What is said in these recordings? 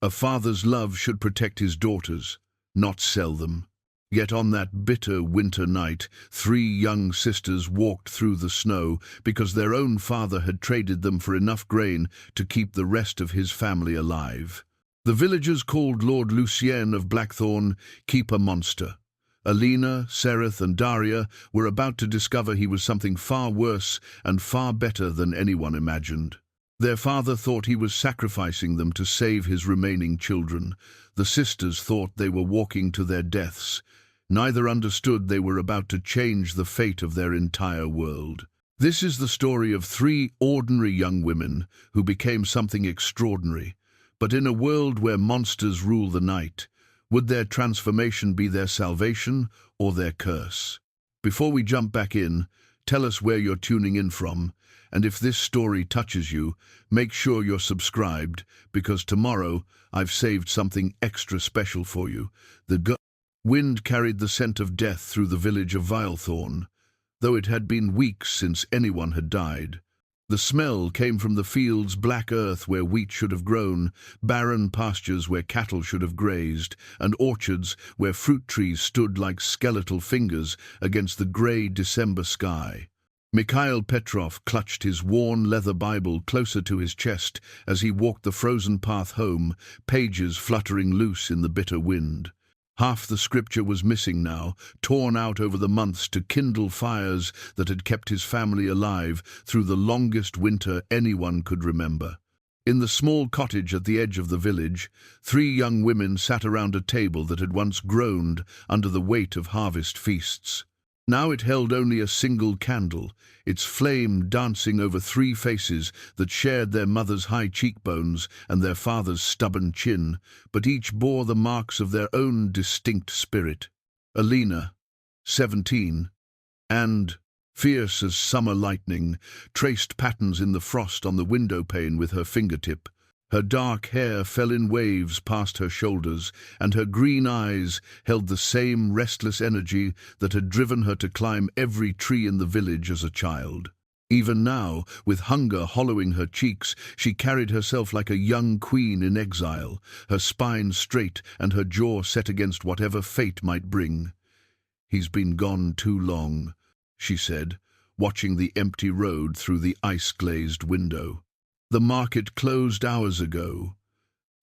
A father's love should protect his daughters, not sell them. Yet on that bitter winter night, 3 young sisters walked through the snow because their own father had traded them for enough grain to keep the rest of his family alive. The villagers called Lord Lucien of Blackthorn Keeper Monster. Alina, Sereth and Darya were about to discover he was something far worse and far better than anyone imagined. Their father thought he was sacrificing them to save his remaining children. The sisters thought they were walking to their deaths. Neither understood they were about to change the fate of their entire world. This is the story of 3 ordinary young women who became something extraordinary. But in a world where monsters rule the night, would their transformation be their salvation or their curse? Before we jump back in, tell us where you're tuning in from, and if this story touches you, make sure you're subscribed, because tomorrow I've saved something extra special for you. The wind carried the scent of death through the village of Blackthorn, though it had been weeks since anyone had died. The smell came from the fields, black earth where wheat should have grown, barren pastures where cattle should have grazed, and orchards where fruit trees stood like skeletal fingers against the grey December sky. Mikhail Petrov clutched his worn leather Bible closer to his chest as he walked the frozen path home, pages fluttering loose in the bitter wind. Half the scripture was missing now, torn out over the months to kindle fires that had kept his family alive through the longest winter anyone could remember. In the small cottage at the edge of the village, 3 young women sat around a table that had once groaned under the weight of harvest feasts. Now it held only a single candle, its flame dancing over 3 faces that shared their mother's high cheekbones and their father's stubborn chin, but each bore the marks of their own distinct spirit. Alina, 17, and, fierce as summer lightning, traced patterns in the frost on the window pane with her fingertip. Her dark hair fell in waves past her shoulders, and her green eyes held the same restless energy that had driven her to climb every tree in the village as a child. Even now, with hunger hollowing her cheeks, she carried herself like a young queen in exile, her spine straight and her jaw set against whatever fate might bring. "He's been gone too long," she said, watching the empty road through the ice-glazed window. "The market closed hours ago."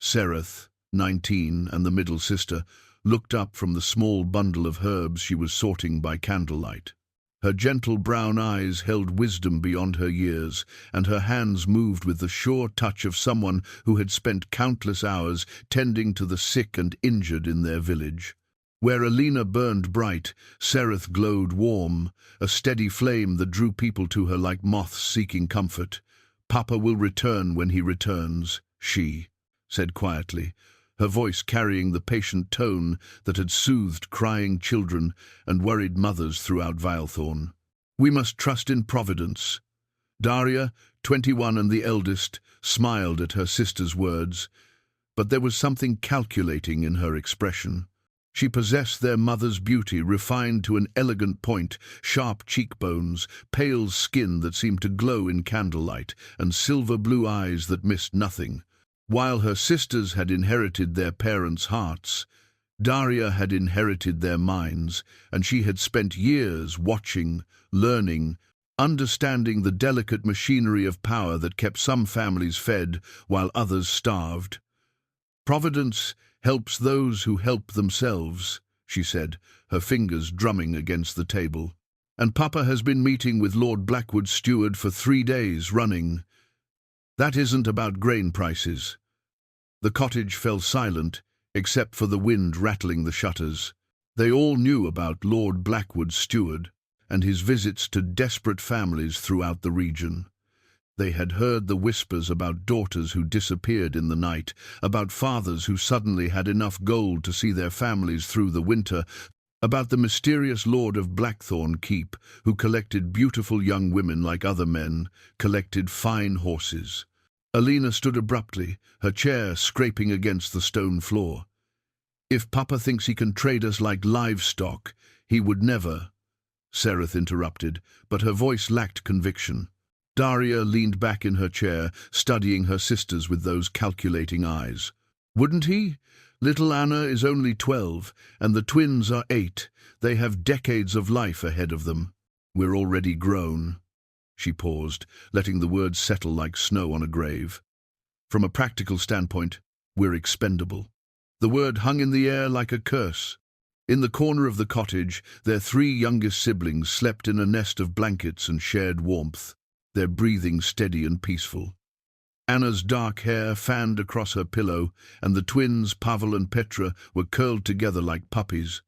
Sereth, 19, and the middle sister, looked up from the small bundle of herbs she was sorting by candlelight. Her gentle brown eyes held wisdom beyond her years, and her hands moved with the sure touch of someone who had spent countless hours tending to the sick and injured in their village. Where Alina burned bright, Sereth glowed warm, a steady flame that drew people to her like moths seeking comfort. "Papa will return when he returns," she said quietly, her voice carrying the patient tone that had soothed crying children and worried mothers throughout Blackthorn. "We must trust in Providence." Darya, 21 and the eldest, smiled at her sister's words, but there was something calculating in her expression. She possessed their mother's beauty, refined to an elegant point, sharp cheekbones, pale skin that seemed to glow in candlelight, and silver-blue eyes that missed nothing. While her sisters had inherited their parents' hearts, Darya had inherited their minds, and she had spent years watching, learning, understanding the delicate machinery of power that kept some families fed while others starved. "Providence helps those who help themselves," she said, her fingers drumming against the table. "And Papa has been meeting with Lord Blackwood's steward for 3 days running. That isn't about grain prices." The cottage fell silent, except for the wind rattling the shutters. They all knew about Lord Blackwood's steward and his visits to desperate families throughout the region. They had heard the whispers about daughters who disappeared in the night, about fathers who suddenly had enough gold to see their families through the winter, about the mysterious Lord of Blackthorn Keep, who collected beautiful young women like other men, collected fine horses. Alina stood abruptly, her chair scraping against the stone floor. "If Papa thinks he can trade us like livestock, he would never," Sereth interrupted, but her voice lacked conviction. Darya leaned back in her chair, studying her sisters with those calculating eyes. Wouldn't he? Little Anna is only 12, and the twins are 8. They have decades of life ahead of them. We're already grown. She paused, letting the words settle like snow on a grave. From a practical standpoint, we're expendable. The word hung in the air like a curse. In the corner of the cottage, their 3 youngest siblings slept in a nest of blankets and shared warmth, their breathing steady and peaceful. Anna's dark hair fanned across her pillow, and the twins, Pavel and Petra, were curled together like puppies.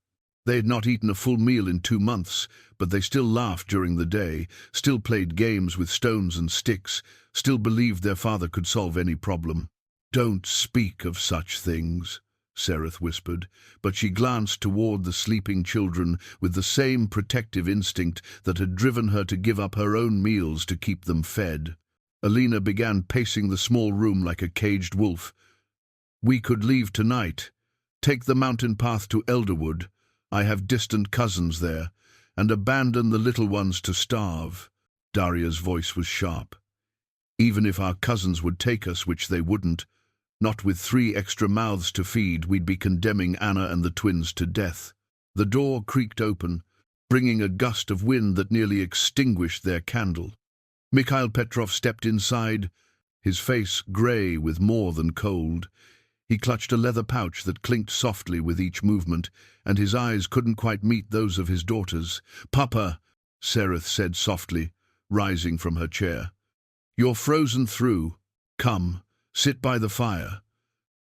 They had not eaten a full meal in 2 months, but they still laughed during the day, still played games with stones and sticks, still believed their father could solve any problem. "Don't speak of such things," Sereth whispered, but she glanced toward the sleeping children with the same protective instinct that had driven her to give up her own meals to keep them fed. Alina began pacing the small room like a caged wolf. "We could leave tonight. Take the mountain path to Elderwood. I have distant cousins there, and abandon the little ones to starve." Darya's voice was sharp. "Even if our cousins would take us, which they wouldn't, not with 3 extra mouths to feed, we'd be condemning Anna and the twins to death." The door creaked open, bringing a gust of wind that nearly extinguished their candle. Mikhail Petrov stepped inside, his face grey with more than cold. He clutched a leather pouch that clinked softly with each movement, and his eyes couldn't quite meet those of his daughters. "Papa," Sereth said softly, rising from her chair. "You're frozen through. Come, sit by the fire."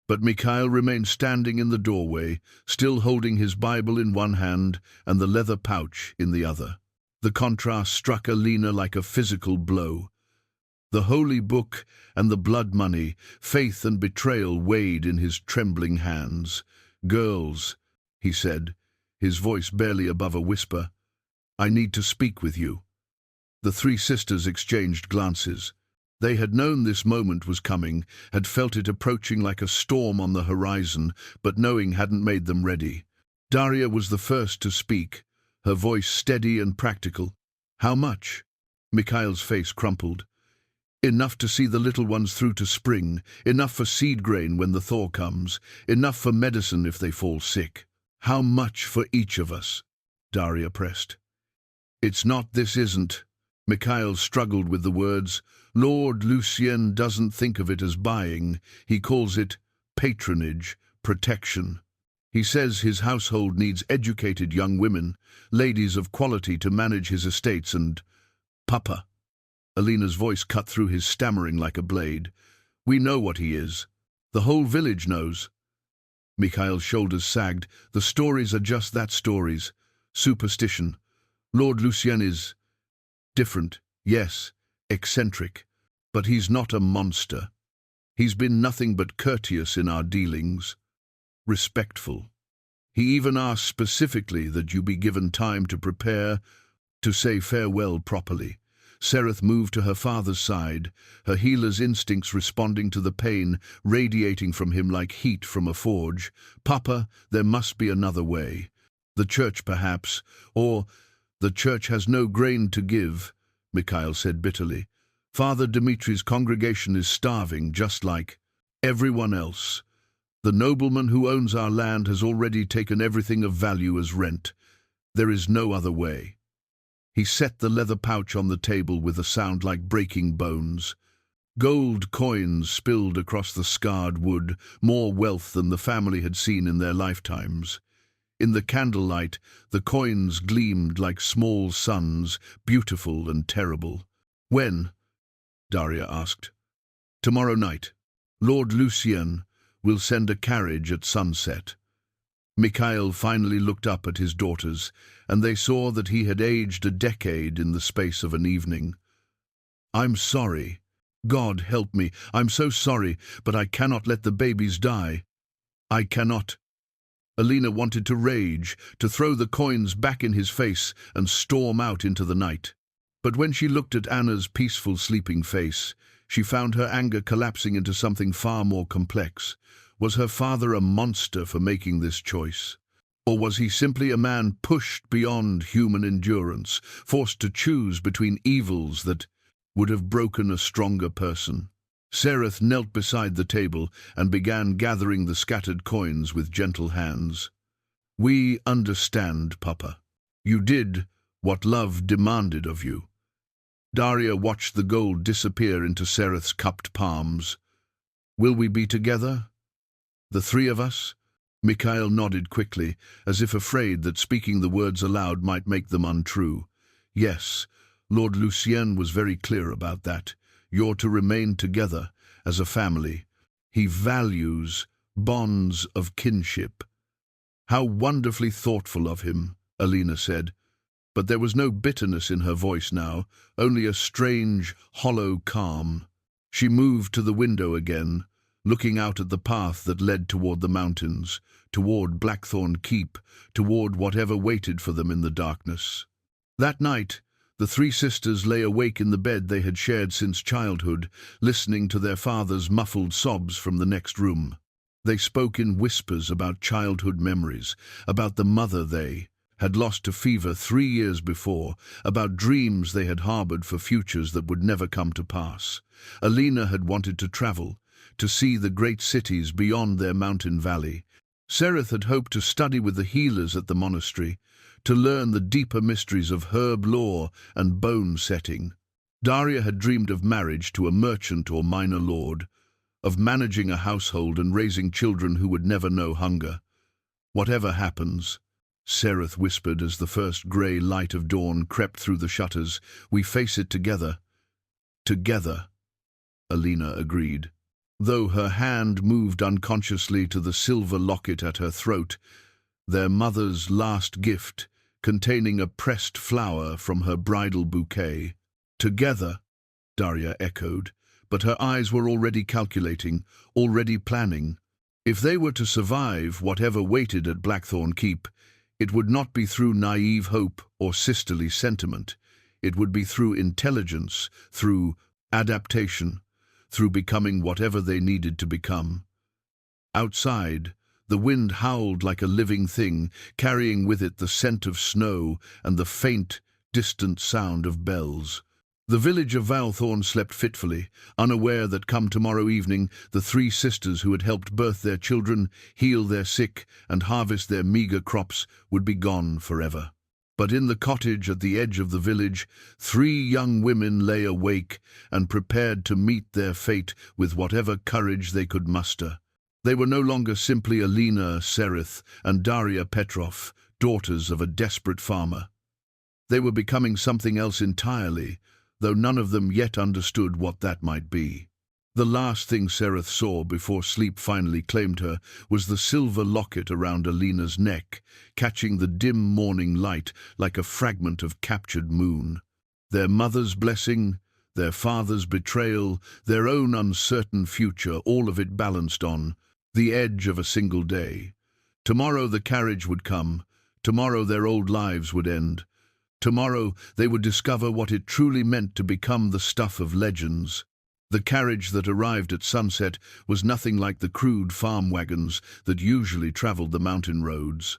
But Mikhail remained standing in the doorway, still holding his Bible in one hand and the leather pouch in the other. The contrast struck Alina like a physical blow. The holy book and the blood money, faith and betrayal weighed in his trembling hands. "Girls," he said, his voice barely above a whisper, "I need to speak with you." The 3 sisters exchanged glances. They had known this moment was coming, had felt it approaching like a storm on the horizon, but knowing hadn't made them ready. Darya was the first to speak, her voice steady and practical. "How much?" Mikhail's face crumpled. "Enough to see the little ones through to spring, enough for seed grain when the thaw comes, enough for medicine if they fall sick." "How much for each of us?" Darya pressed. "It's not, this isn't." Mikhail struggled with the words. "Lord Lucien doesn't think of it as buying. He calls it patronage, protection. He says his household needs educated young women, ladies of quality to manage his estates and—" "Papa." Alina's voice cut through his stammering like a blade. "We know what he is. The whole village knows." Mikhail's shoulders sagged. "The stories are just that, stories. Superstition. Lord Lucien is different, yes, eccentric, but he's not a monster. He's been nothing but courteous in our dealings. Respectful. He even asked specifically that you be given time to prepare, to say farewell properly." Sereth moved to her father's side, her healer's instincts responding to the pain radiating from him like heat from a forge. "Papa, there must be another way. The church, perhaps, or the church has no grain to give," Mikhail said bitterly. "Father Dmitri's congregation is starving, just like everyone else. The nobleman who owns our land has already taken everything of value as rent. There is no other way." He set the leather pouch on the table with a sound like breaking bones. Gold coins spilled across the scarred wood, more wealth than the family had seen in their lifetimes. In the candlelight, the coins gleamed like small suns, beautiful and terrible. "When?" Darya asked. "Tomorrow night. Lord Lucien will send a carriage at sunset." Mikhail finally looked up at his daughters, and they saw that he had aged a decade in the space of an evening. "I'm sorry. God help me, I'm so sorry, but I cannot let the babies die. I cannot." Alina wanted to rage, to throw the coins back in his face and storm out into the night. But when she looked at Anna's peaceful sleeping face, she found her anger collapsing into something far more complex. Was her father a monster for making this choice? Or was he simply a man pushed beyond human endurance, forced to choose between evils that would have broken a stronger person? Sereth knelt beside the table and began gathering the scattered coins with gentle hands. "We understand, Papa. You did what love demanded of you." Darya watched the gold disappear into Sereth's cupped palms. "Will we be together? The three of us?" Mikhail nodded quickly, as if afraid that speaking the words aloud might make them untrue. "Yes, Lord Lucien was very clear about that. You're to remain together as a family. He values bonds of kinship." "How wonderfully thoughtful of him," Alina said. But there was no bitterness in her voice now, only a strange, hollow calm. She moved to the window again, looking out at the path that led toward the mountains, toward Blackthorn Keep, toward whatever waited for them in the darkness. That night, the three sisters lay awake in the bed they had shared since childhood, listening to their father's muffled sobs from the next room. They spoke in whispers about childhood memories, about the mother they had lost to fever 3 years before, about dreams they had harbored for futures that would never come to pass. Alina had wanted to travel, to see the great cities beyond their mountain valley. Sereth had hoped to study with the healers at the monastery, to learn the deeper mysteries of herb lore and bone setting. Darya had dreamed of marriage to a merchant or minor lord, of managing a household and raising children who would never know hunger. "Whatever happens," Sereth whispered as the first grey light of dawn crept through the shutters, "we face it together." "Together," Alina agreed. Though her hand moved unconsciously to the silver locket at her throat, their mother's last gift, containing a pressed flower from her bridal bouquet. "Together," Darya echoed, but her eyes were already calculating, already planning. If they were to survive whatever waited at Blackthorn Keep, it would not be through naive hope or sisterly sentiment. It would be through intelligence, through adaptation, through becoming whatever they needed to become. Outside, the wind howled like a living thing, carrying with it the scent of snow and the faint, distant sound of bells. The village of Blackthorn slept fitfully, unaware that come tomorrow evening the three sisters who had helped birth their children, heal their sick, and harvest their meagre crops would be gone forever. But in the cottage at the edge of the village, 3 young women lay awake and prepared to meet their fate with whatever courage they could muster. They were no longer simply Alina, Sereth, and Darya Petrov, daughters of a desperate farmer. They were becoming something else entirely, though none of them yet understood what that might be. The last thing Sereth saw before sleep finally claimed her was the silver locket around Alina's neck, catching the dim morning light like a fragment of captured moon. Their mother's blessing, their father's betrayal, their own uncertain future, all of it balanced on the edge of a single day. Tomorrow the carriage would come. Tomorrow their old lives would end. Tomorrow they would discover what it truly meant to become the stuff of legends. The carriage that arrived at sunset was nothing like the crude farm wagons that usually traveled the mountain roads.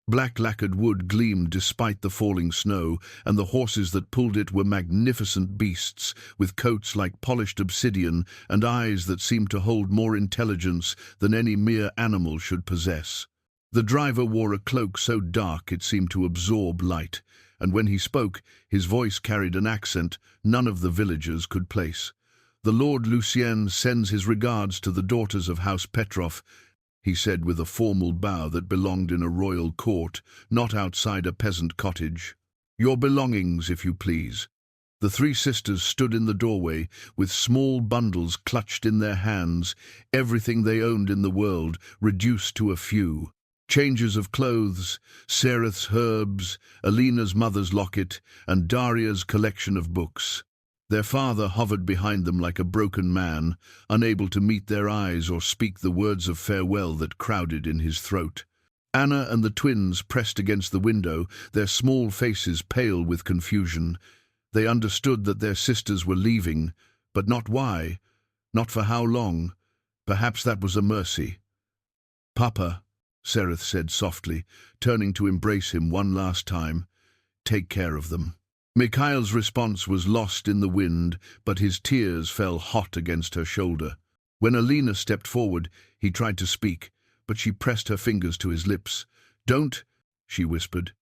Black lacquered wood gleamed despite the falling snow, and the horses that pulled it were magnificent beasts, with coats like polished obsidian and eyes that seemed to hold more intelligence than any mere animal should possess. The driver wore a cloak so dark it seemed to absorb light, and when he spoke, his voice carried an accent none of the villagers could place. "The Lord Lucien sends his regards to the daughters of House Petrov," he said with a formal bow that belonged in a royal court, not outside a peasant cottage. "Your belongings, if you please." The 3 sisters stood in the doorway with small bundles clutched in their hands, everything they owned in the world reduced to a few. Changes of clothes, Sereth's herbs, Alina's mother's locket, and Darya's collection of books. Their father hovered behind them like a broken man, unable to meet their eyes or speak the words of farewell that crowded in his throat. Anna and the twins pressed against the window, their small faces pale with confusion. They understood that their sisters were leaving, but not why, not for how long. Perhaps that was a mercy. "Papa," Sereth said softly, turning to embrace him one last time, "take care of them." Mikhail's response was lost in the wind, but his tears fell hot against her shoulder. When Alina stepped forward, he tried to speak, but she pressed her fingers to his lips. "Don't," she whispered.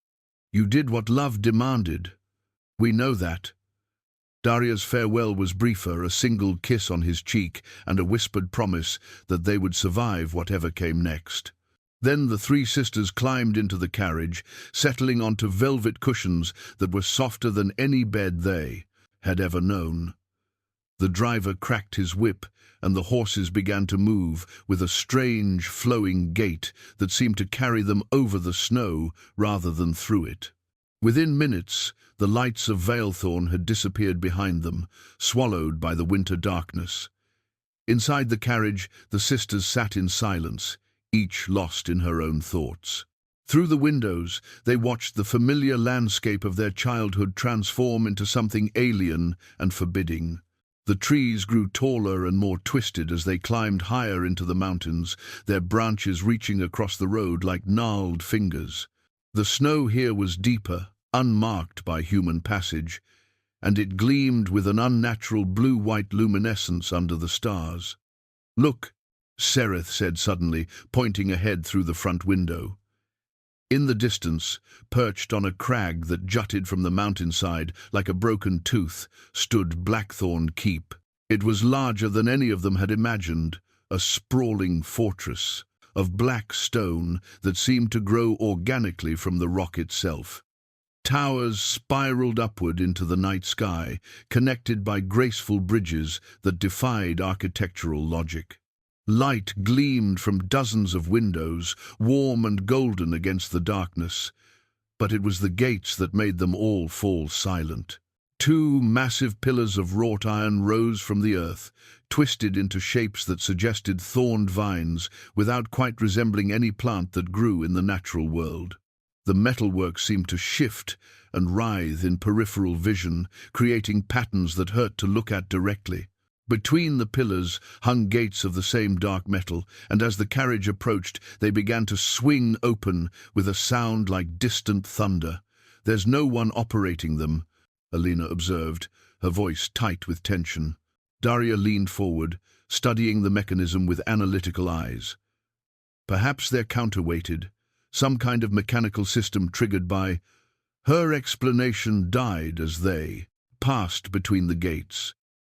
"You did what love demanded. We know that." Darya's farewell was briefer, a single kiss on his cheek and a whispered promise that they would survive whatever came next. Then the three sisters climbed into the carriage, settling onto velvet cushions that were softer than any bed they had ever known. The driver cracked his whip, and the horses began to move with a strange, flowing gait that seemed to carry them over the snow rather than through it. Within minutes, the lights of Blackthorn had disappeared behind them, swallowed by the winter darkness. Inside the carriage, the sisters sat in silence, each lost in her own thoughts. Through the windows, they watched the familiar landscape of their childhood transform into something alien and forbidding. The trees grew taller and more twisted as they climbed higher into the mountains, their branches reaching across the road like gnarled fingers. The snow here was deeper, unmarked by human passage, and it gleamed with an unnatural blue-white luminescence under the stars. "Look," Sereth said suddenly, pointing ahead through the front window. In the distance, perched on a crag that jutted from the mountainside like a broken tooth, stood Blackthorn Keep. It was larger than any of them had imagined, a sprawling fortress of black stone that seemed to grow organically from the rock itself. Towers spiraled upward into the night sky, connected by graceful bridges that defied architectural logic. Light gleamed from dozens of windows, warm and golden against the darkness, but it was the gates that made them all fall silent. Two massive pillars of wrought iron rose from the earth, twisted into shapes that suggested thorned vines without quite resembling any plant that grew in the natural world. The metalwork seemed to shift and writhe in peripheral vision, creating patterns that hurt to look at directly. Between the pillars hung gates of the same dark metal, and as the carriage approached, they began to swing open with a sound like distant thunder. "There's no one operating them," Alina observed, her voice tight with tension. Darya leaned forward, studying the mechanism with analytical eyes. "Perhaps they're counterweighted, some kind of mechanical system triggered by—" Her explanation died as they passed between the gates.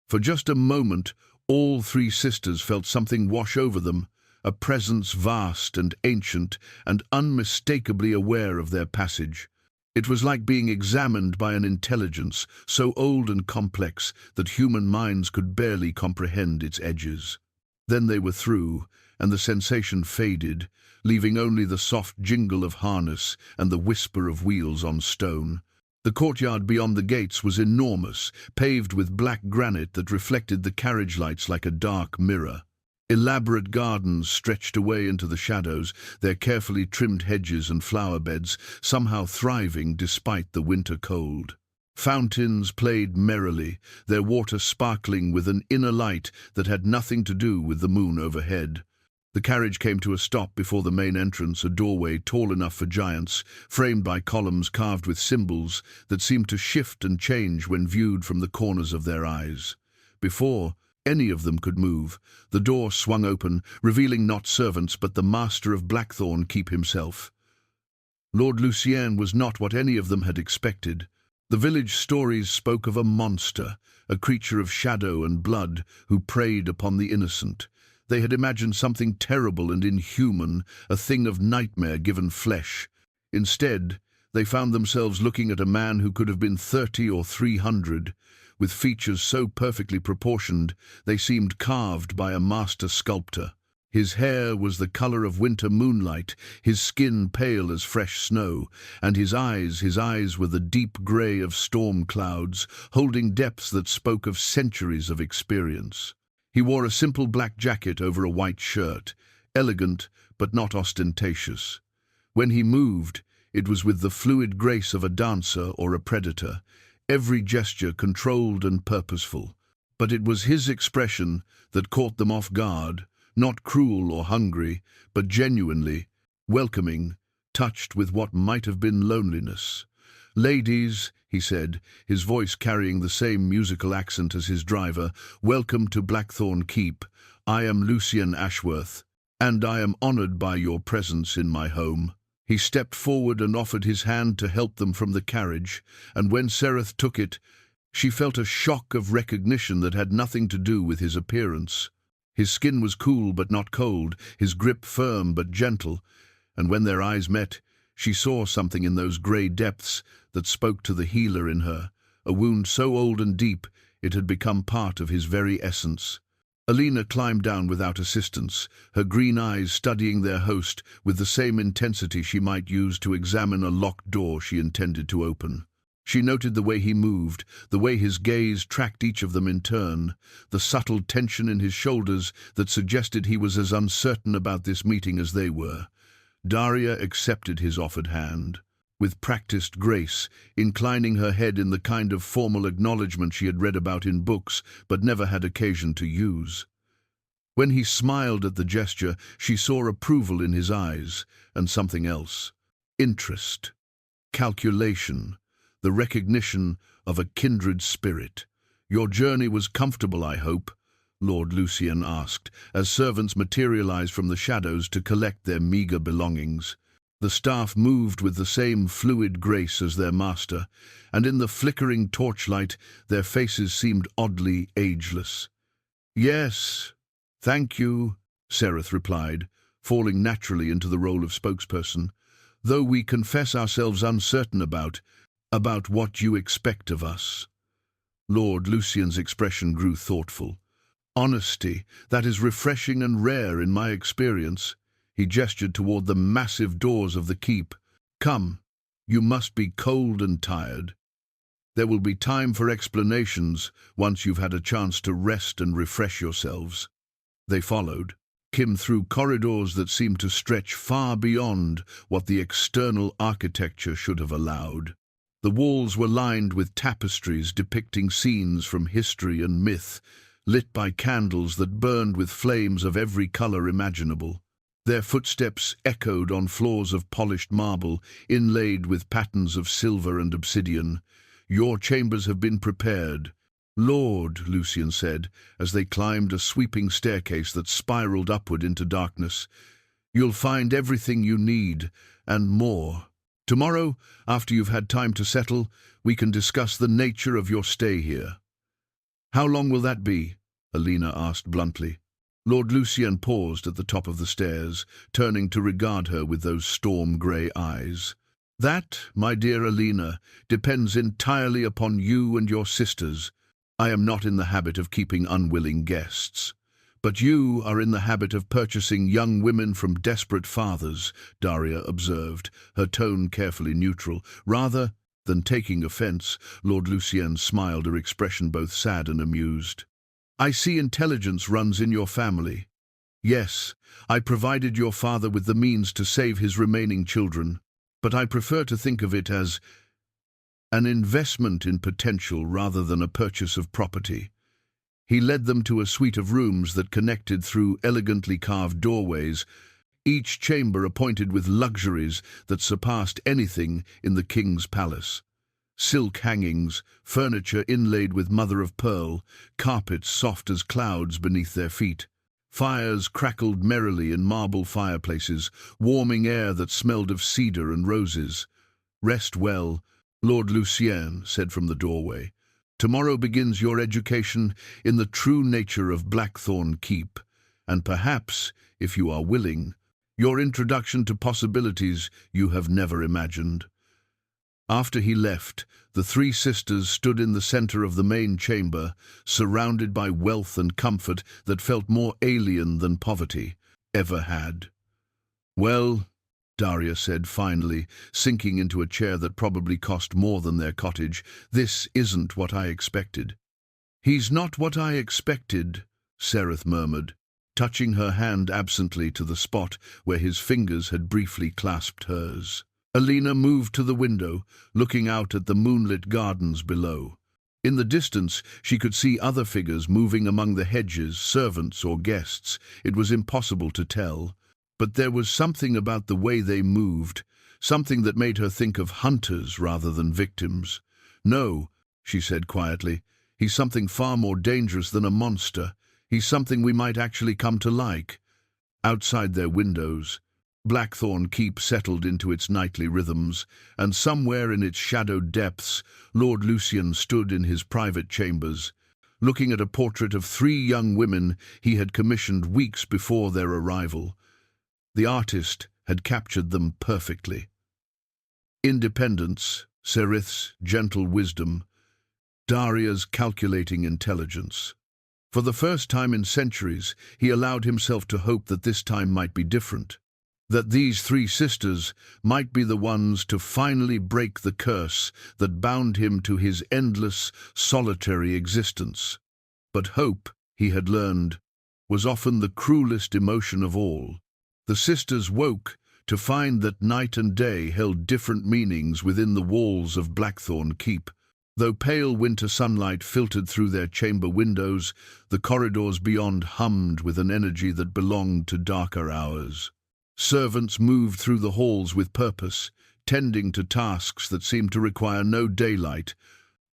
For just a moment, all three sisters felt something wash over them, a presence vast and ancient and unmistakably aware of their passage. It was like being examined by an intelligence so old and complex that human minds could barely comprehend its edges. Then they were through, and the sensation faded, leaving only the soft jingle of harness and the whisper of wheels on stone. The courtyard beyond the gates was enormous, paved with black granite that reflected the carriage lights like a dark mirror. Elaborate gardens stretched away into the shadows, their carefully trimmed hedges and flower beds somehow thriving despite the winter cold. Fountains played merrily, their water sparkling with an inner light that had nothing to do with the moon overhead. The carriage came to a stop before the main entrance, a doorway tall enough for giants, framed by columns carved with symbols that seemed to shift and change when viewed from the corners of their eyes. Before any of them could move, the door swung open, revealing not servants but the master of Blackthorn Keep himself. Lord Lucien was not what any of them had expected. The village stories spoke of a monster, a creature of shadow and blood who preyed upon the innocent. They had imagined something terrible and inhuman, a thing of nightmare given flesh. Instead, they found themselves looking at a man who could have been 30 or 300, with features so perfectly proportioned they seemed carved by a master sculptor. His hair was the color of winter moonlight, his skin pale as fresh snow, and his eyes were the deep gray of storm clouds, holding depths that spoke of centuries of experience. He wore a simple black jacket over a white shirt, elegant but not ostentatious. When he moved, it was with the fluid grace of a dancer or a predator, every gesture controlled and purposeful. But it was his expression that caught them off guard, not cruel or hungry, but genuinely welcoming, touched with what might have been loneliness. "Ladies," he said, his voice carrying the same musical accent as his driver. "Welcome to Blackthorn Keep. I am Lucien Ashworth, and I am honored by your presence in my home." He stepped forward and offered his hand to help them from the carriage, and when Sereth took it, she felt a shock of recognition that had nothing to do with his appearance. His skin was cool but not cold, his grip firm but gentle, and when their eyes met, she saw something in those grey depths that spoke to the healer in her, a wound so old and deep it had become part of his very essence. Alina climbed down without assistance, her green eyes studying their host with the same intensity she might use to examine a locked door she intended to open. She noted the way he moved, the way his gaze tracked each of them in turn, the subtle tension in his shoulders that suggested he was as uncertain about this meeting as they were. Darya accepted his offered hand, with practiced grace, inclining her head in the kind of formal acknowledgement she had read about in books but never had occasion to use. When he smiled at the gesture, she saw approval in his eyes, and something else: interest, calculation, the recognition of a kindred spirit. "Your journey was comfortable, I hope?" Lord Lucien asked, as servants materialized from the shadows to collect their meagre belongings. The staff moved with the same fluid grace as their master, and in the flickering torchlight their faces seemed oddly ageless. "Yes, thank you," Sereth replied, falling naturally into the role of spokesperson, "though we confess ourselves uncertain about what you expect of us." Lord Lucien's expression grew thoughtful. "Honesty, that is refreshing and rare in my experience." He gestured toward the massive doors of the keep. "Come, you must be cold and tired. There will be time for explanations once you've had a chance to rest and refresh yourselves." They followed, Kim, through corridors that seemed to stretch far beyond what the external architecture should have allowed. The walls were lined with tapestries depicting scenes from history and myth, lit by candles that burned with flames of every color imaginable. Their footsteps echoed on floors of polished marble, inlaid with patterns of silver and obsidian. "Your chambers have been prepared, Lord," Lucien said, as they climbed a sweeping staircase that spiraled upward into darkness. "You'll find everything you need, and more. Tomorrow, after you've had time to settle, we can discuss the nature of your stay here." "How long will that be?" Alina asked bluntly. Lord Lucien paused at the top of the stairs, turning to regard her with those storm-grey eyes. "That, my dear Alina, depends entirely upon you and your sisters. I am not in the habit of keeping unwilling guests. But you are in the habit of purchasing young women from desperate fathers," Darya observed, her tone carefully neutral. Rather than taking offense, Lord Lucien smiled, her expression both sad and amused. "I see intelligence runs in your family. Yes, I provided your father with the means to save his remaining children, but I prefer to think of it as an investment in potential rather than a purchase of property." He led them to a suite of rooms that connected through elegantly carved doorways, each chamber appointed with luxuries that surpassed anything in the king's palace. Silk hangings, furniture inlaid with mother-of-pearl, carpets soft as clouds beneath their feet. Fires crackled merrily in marble fireplaces, warming air that smelled of cedar and roses. "Rest well," Lord Lucien said from the doorway. "Tomorrow begins your education in the true nature of Blackthorn Keep, and perhaps, if you are willing, your introduction to possibilities you have never imagined." After he left, the three sisters stood in the center of the main chamber, surrounded by wealth and comfort that felt more alien than poverty ever had. "Well," Darya said finally, sinking into a chair that probably cost more than their cottage, "this isn't what I expected." "He's not what I expected," Sereth murmured, touching her hand absently to the spot where his fingers had briefly clasped hers. Alina moved to the window, looking out at the moonlit gardens below. In the distance, she could see other figures moving among the hedges, servants or guests. It was impossible to tell. But there was something about the way they moved, something that made her think of hunters rather than victims. "No," she said quietly. "He's something far more dangerous than a monster. He's something we might actually come to like." Outside their windows, Blackthorn Keep settled into its nightly rhythms, and somewhere in its shadowed depths, Lord Lucien stood in his private chambers, looking at a portrait of 3 young women he had commissioned weeks before their arrival. The artist had captured them perfectly. Independence, Sereth's gentle wisdom, Darya's calculating intelligence. For the first time in centuries, he allowed himself to hope that this time might be different, that these 3 sisters might be the ones to finally break the curse that bound him to his endless, solitary existence. But hope, he had learned, was often the cruelest emotion of all. The sisters woke to find that night and day held different meanings within the walls of Blackthorn Keep. Though pale winter sunlight filtered through their chamber windows, the corridors beyond hummed with an energy that belonged to darker hours. Servants moved through the halls with purpose, tending to tasks that seemed to require no daylight,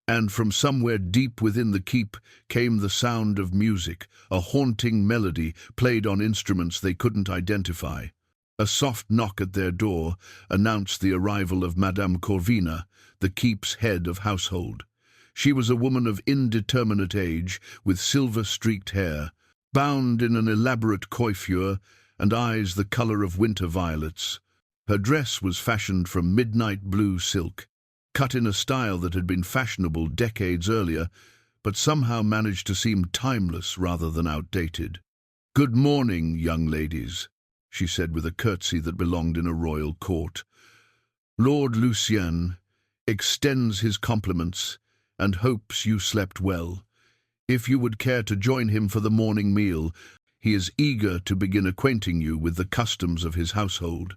and from somewhere deep within the keep came the sound of music, a haunting melody played on instruments they couldn't identify. A soft knock at their door announced the arrival of Madame Corvina, the keep's head of household. She was a woman of indeterminate age, with silver-streaked hair, bound in an elaborate coiffure, and eyes the color of winter violets. Her dress was fashioned from midnight blue silk, cut in a style that had been fashionable decades earlier, but somehow managed to seem timeless rather than outdated. "Good morning, young ladies," she said with a curtsy that belonged in a royal court. "Lord Lucien extends his compliments and hopes you slept well. If you would care to join him for the morning meal, he is eager to begin acquainting you with the customs of his household."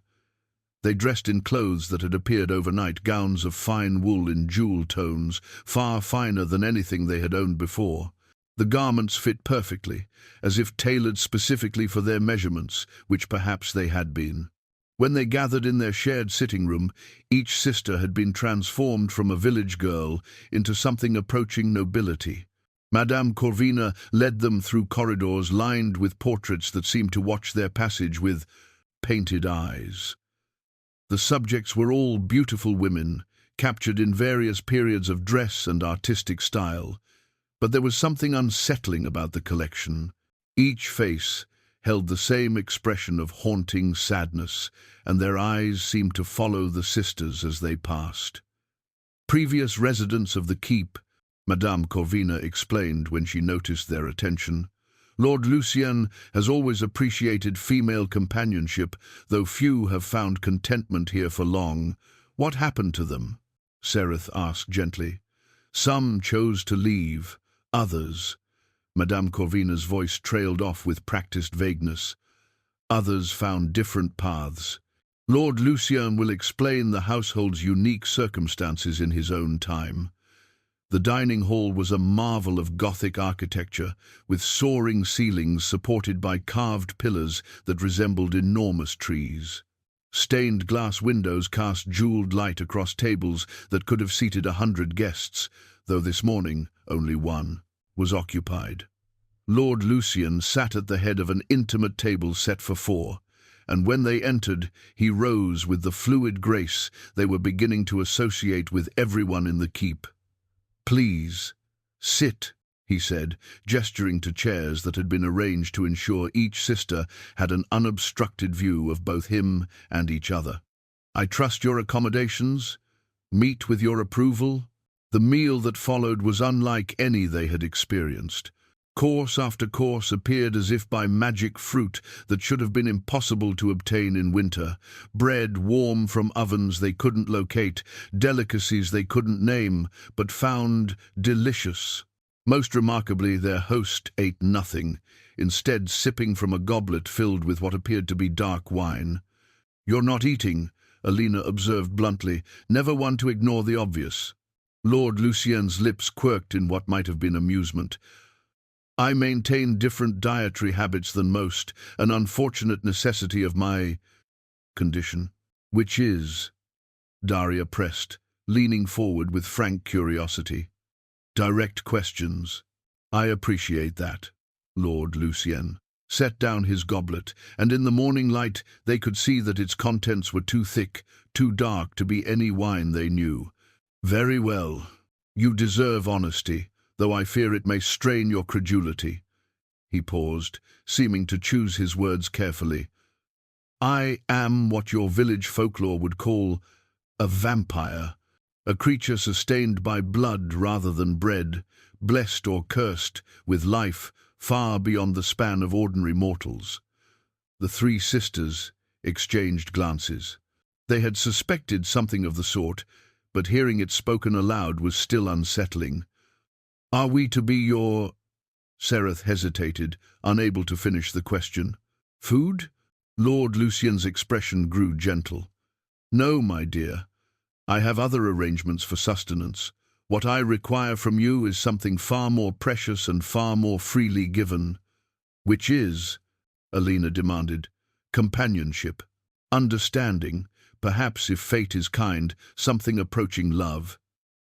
They dressed in clothes that had appeared overnight, gowns of fine wool in jewel tones, far finer than anything they had owned before. The garments fit perfectly, as if tailored specifically for their measurements, which perhaps they had been. When they gathered in their shared sitting room, each sister had been transformed from a village girl into something approaching nobility. Madame Corvina led them through corridors lined with portraits that seemed to watch their passage with painted eyes. The subjects were all beautiful women, captured in various periods of dress and artistic style, but there was something unsettling about the collection. Each face held the same expression of haunting sadness, and their eyes seemed to follow the sisters as they passed. "Previous residents of the keep," Madame Corvina explained when she noticed their attention. "Lord Lucien has always appreciated female companionship, though few have found contentment here for long. What happened to them?" Sereth asked gently. "Some chose to leave, others—" Madame Corvina's voice trailed off with practiced vagueness. "Others found different paths. Lord Lucien will explain the household's unique circumstances in his own time." The dining hall was a marvel of Gothic architecture, with soaring ceilings supported by carved pillars that resembled enormous trees. Stained glass windows cast jeweled light across tables that could have seated 100 guests, though this morning only one was occupied. Lord Lucien sat at the head of an intimate table set for 4, and when they entered, he rose with the fluid grace they were beginning to associate with everyone in the keep. "Please, sit," he said, gesturing to chairs that had been arranged to ensure each sister had an unobstructed view of both him and each other. "I trust your accommodations meet with your approval." The meal that followed was unlike any they had experienced. Course after course appeared as if by magic, fruit that should have been impossible to obtain in winter, bread warm from ovens they couldn't locate, delicacies they couldn't name, but found delicious. Most remarkably, their host ate nothing, instead sipping from a goblet filled with what appeared to be dark wine. "You're not eating," Alina observed bluntly, never one to ignore the obvious. Lord Lucien's lips quirked in what might have been amusement. "I maintain different dietary habits than most, an unfortunate necessity of my condition." "Which is?" Darya pressed, leaning forward with frank curiosity. Direct questions. I appreciate that. Lord Lucien set down his goblet, and in the morning light they could see that its contents were too thick, too dark to be any wine they knew. Very well. You deserve honesty, though I fear it may strain your credulity. He paused, seeming to choose his words carefully. I am what your village folklore would call a vampire, a creature sustained by blood rather than bread, blessed or cursed with life far beyond the span of ordinary mortals. The three sisters exchanged glances. They had suspected something of the sort, but hearing it spoken aloud was still unsettling. Are we to be your... Sereth hesitated, unable to finish the question. Food? Lord Lucien's expression grew gentle. No, my dear. I have other arrangements for sustenance. What I require from you is something far more precious and far more freely given. Which is, Alina demanded, companionship, understanding, perhaps if fate is kind, something approaching love.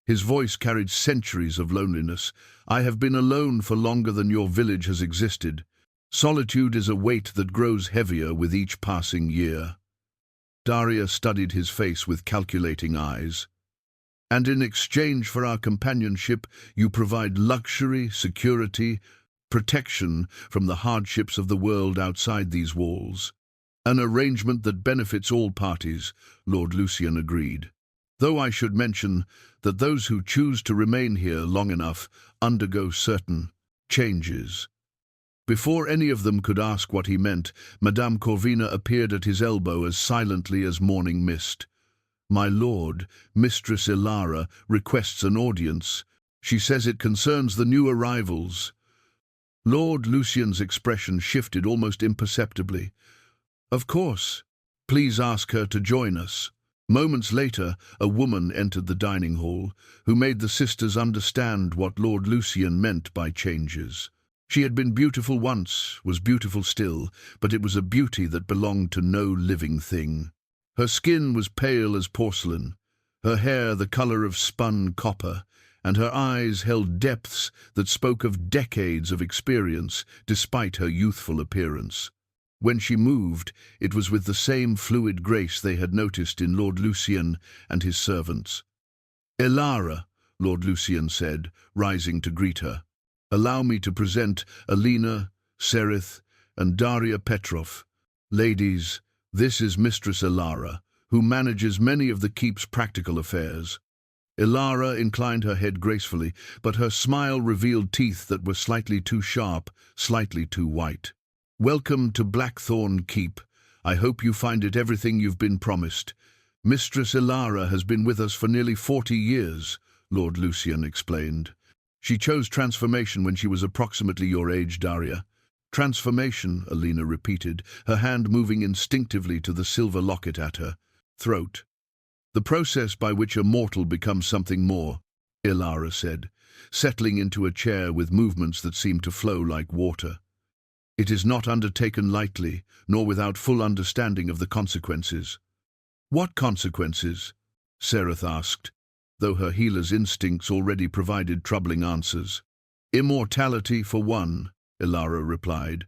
His voice carried centuries of loneliness. I have been alone for longer than your village has existed. Solitude is a weight that grows heavier with each passing year. Darya studied his face with calculating eyes. And in exchange for our companionship, you provide luxury, security, protection from the hardships of the world outside these walls. An arrangement that benefits all parties, Lord Lucien agreed. Though I should mention that those who choose to remain here long enough undergo certain changes. Before any of them could ask what he meant, Madame Corvina appeared at his elbow as silently as morning mist. My lord, Mistress Ilara, requests an audience. She says it concerns the new arrivals. Lord Lucien's expression shifted almost imperceptibly. Of course. Please ask her to join us. Moments later, a woman entered the dining hall, who made the sisters understand what Lord Lucien meant by changes. She had been beautiful once, was beautiful still, but it was a beauty that belonged to no living thing. Her skin was pale as porcelain, her hair the color of spun copper, and her eyes held depths that spoke of decades of experience despite her youthful appearance. When she moved, it was with the same fluid grace they had noticed in Lord Lucien and his servants. Ilara, Lord Lucien said, rising to greet her. Allow me to present Alina, Sereth, and Darya Petrov. Ladies, this is Mistress Ilara, who manages many of the keep's practical affairs. Ilara inclined her head gracefully, but her smile revealed teeth that were slightly too sharp, slightly too white. Welcome to Blackthorn Keep. I hope you find it everything you've been promised. Mistress Ilara has been with us for nearly 40 years, Lord Lucien explained. She chose transformation when she was approximately your age, Darya. Transformation, Alina repeated, her hand moving instinctively to the silver locket at her throat. The process by which a mortal becomes something more, Ilara said, settling into a chair with movements that seemed to flow like water. It is not undertaken lightly, nor without full understanding of the consequences. What consequences? Sereth asked, though her healer's instincts already provided troubling answers. Immortality for one, Ilara replied.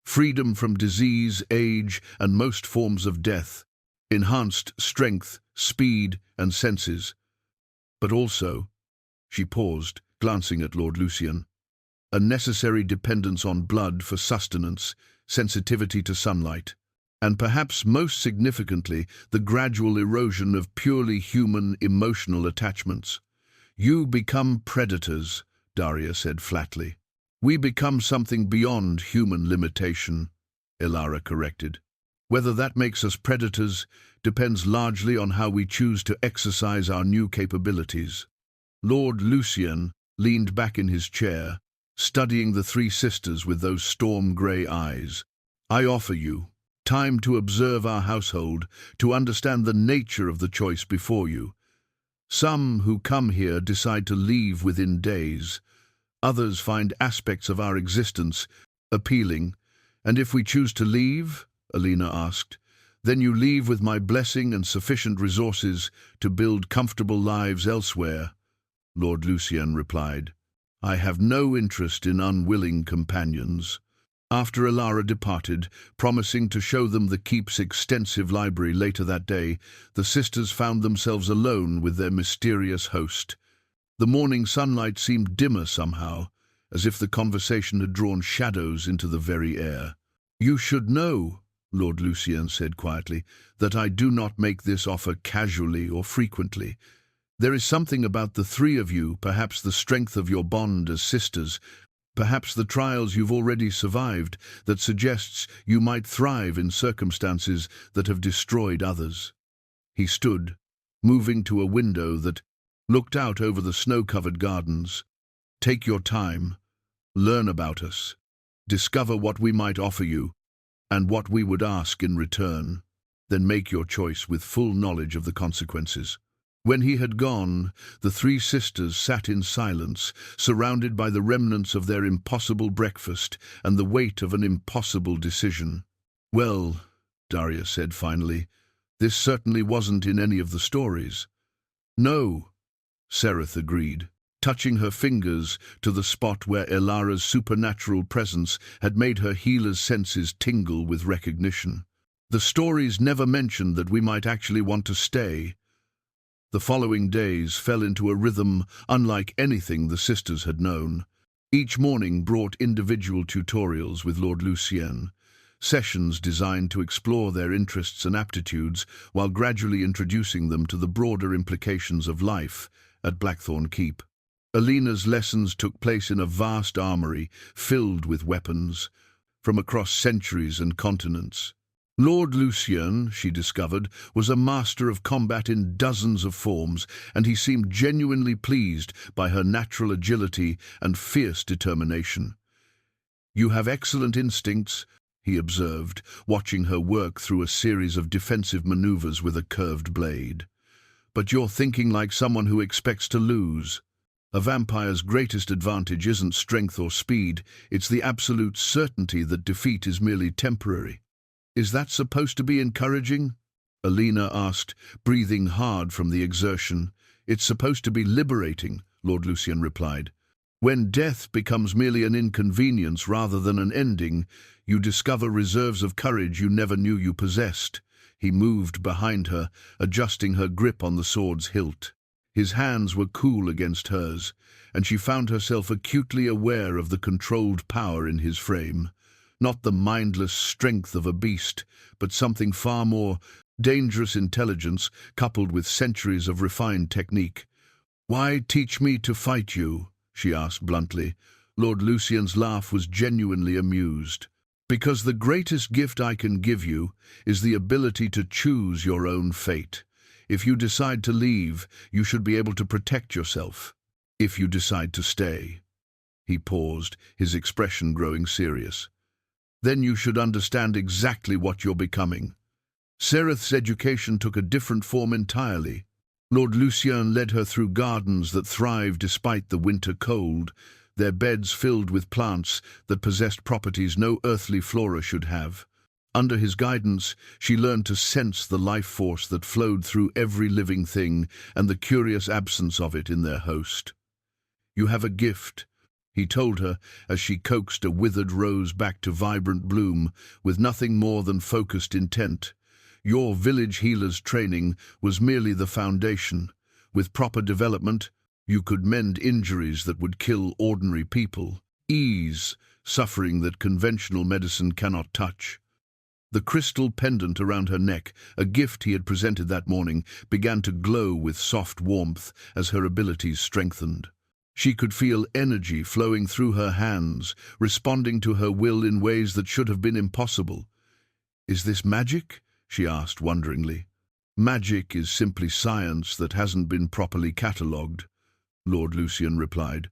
Freedom from disease, age, and most forms of death. Enhanced strength, speed, and senses. But also, she paused, glancing at Lord Lucien, a necessary dependence on blood for sustenance, sensitivity to sunlight, and perhaps most significantly, the gradual erosion of purely human emotional attachments. You become predators, Darya said flatly. We become something beyond human limitation, Ilara corrected. Whether that makes us predators depends largely on how we choose to exercise our new capabilities. Lord Lucien leaned back in his chair, studying the three sisters with those storm-grey eyes. I offer you time to observe our household, to understand the nature of the choice before you. Some who come here decide to leave within days. Others find aspects of our existence appealing. And if we choose to leave, Alina asked, Then you leave with my blessing and sufficient resources to build comfortable lives elsewhere, Lord Lucien replied. I have no interest in unwilling companions. After Alara departed, promising to show them the keep's extensive library later that day, the sisters found themselves alone with their mysterious host. The morning sunlight seemed dimmer somehow, as if the conversation had drawn shadows into the very air. You should know, Lord Lucien said quietly, that I do not make this offer casually or frequently. There is something about the three of you, perhaps the strength of your bond as sisters, perhaps the trials you've already survived, that suggests you might thrive in circumstances that have destroyed others. He stood, moving to a window that looked out over the snow-covered gardens. Take your time, learn about us, discover what we might offer you, and what we would ask in return, then make your choice with full knowledge of the consequences. When he had gone, the three sisters sat in silence, surrounded by the remnants of their impossible breakfast and the weight of an impossible decision. Well, Darya said finally, this certainly wasn't in any of the stories. No, Sereth agreed, touching her fingers to the spot where Alara's supernatural presence had made her healer's senses tingle with recognition. The stories never mentioned that we might actually want to stay. The following days fell into a rhythm unlike anything the sisters had known. Each morning brought individual tutorials with Lord Lucien, sessions designed to explore their interests and aptitudes while gradually introducing them to the broader implications of life at Blackthorn Keep. Alina's lessons took place in a vast armory filled with weapons from across centuries and continents. Lord Lucien, she discovered, was a master of combat in dozens of forms, and he seemed genuinely pleased by her natural agility and fierce determination. You have excellent instincts, he observed, watching her work through a series of defensive maneuvers with a curved blade. But you're thinking like someone who expects to lose. A vampire's greatest advantage isn't strength or speed, it's the absolute certainty that defeat is merely temporary. Is that supposed to be encouraging? Alina asked, breathing hard from the exertion. It's supposed to be liberating, Lord Lucien replied. When death becomes merely an inconvenience rather than an ending, you discover reserves of courage you never knew you possessed. He moved behind her, adjusting her grip on the sword's hilt. His hands were cool against hers, and she found herself acutely aware of the controlled power in his frame. Not the mindless strength of a beast, but something far more, dangerous intelligence coupled with centuries of refined technique. Why teach me to fight you? She asked bluntly. Lord Lucien's laugh was genuinely amused. Because the greatest gift I can give you is the ability to choose your own fate. If you decide to leave, you should be able to protect yourself. If you decide to stay. He paused, his expression growing serious. Then you should understand exactly what you're becoming. Sereth's education took a different form entirely. Lord Lucien led her through gardens that thrived despite the winter cold, their beds filled with plants that possessed properties no earthly flora should have. Under his guidance, she learned to sense the life force that flowed through every living thing and the curious absence of it in their host. You have a gift, he told her as she coaxed a withered rose back to vibrant bloom with nothing more than focused intent. Your village healer's training was merely the foundation. With proper development, you could mend injuries that would kill ordinary people, ease suffering that conventional medicine cannot touch. The crystal pendant around her neck, a gift he had presented that morning, began to glow with soft warmth as her abilities strengthened. She could feel energy flowing through her hands, responding to her will in ways that should have been impossible. Is this magic? She asked wonderingly. Magic is simply science that hasn't been properly catalogued, Lord Lucien replied.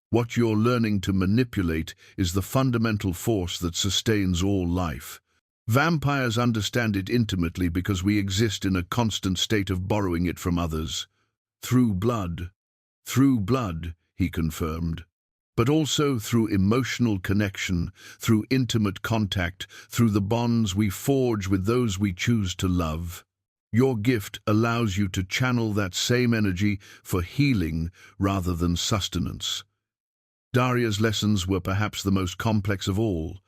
What you're learning to manipulate is the fundamental force that sustains all life. Vampires understand it intimately because we exist in a constant state of borrowing it from others. Through blood. Through blood, he confirmed. but also through emotional connection, through intimate contact, through the bonds we forge with those we choose to love. Your gift allows you to channel that same energy for healing rather than sustenance. Darya's lessons were perhaps the most complex of all.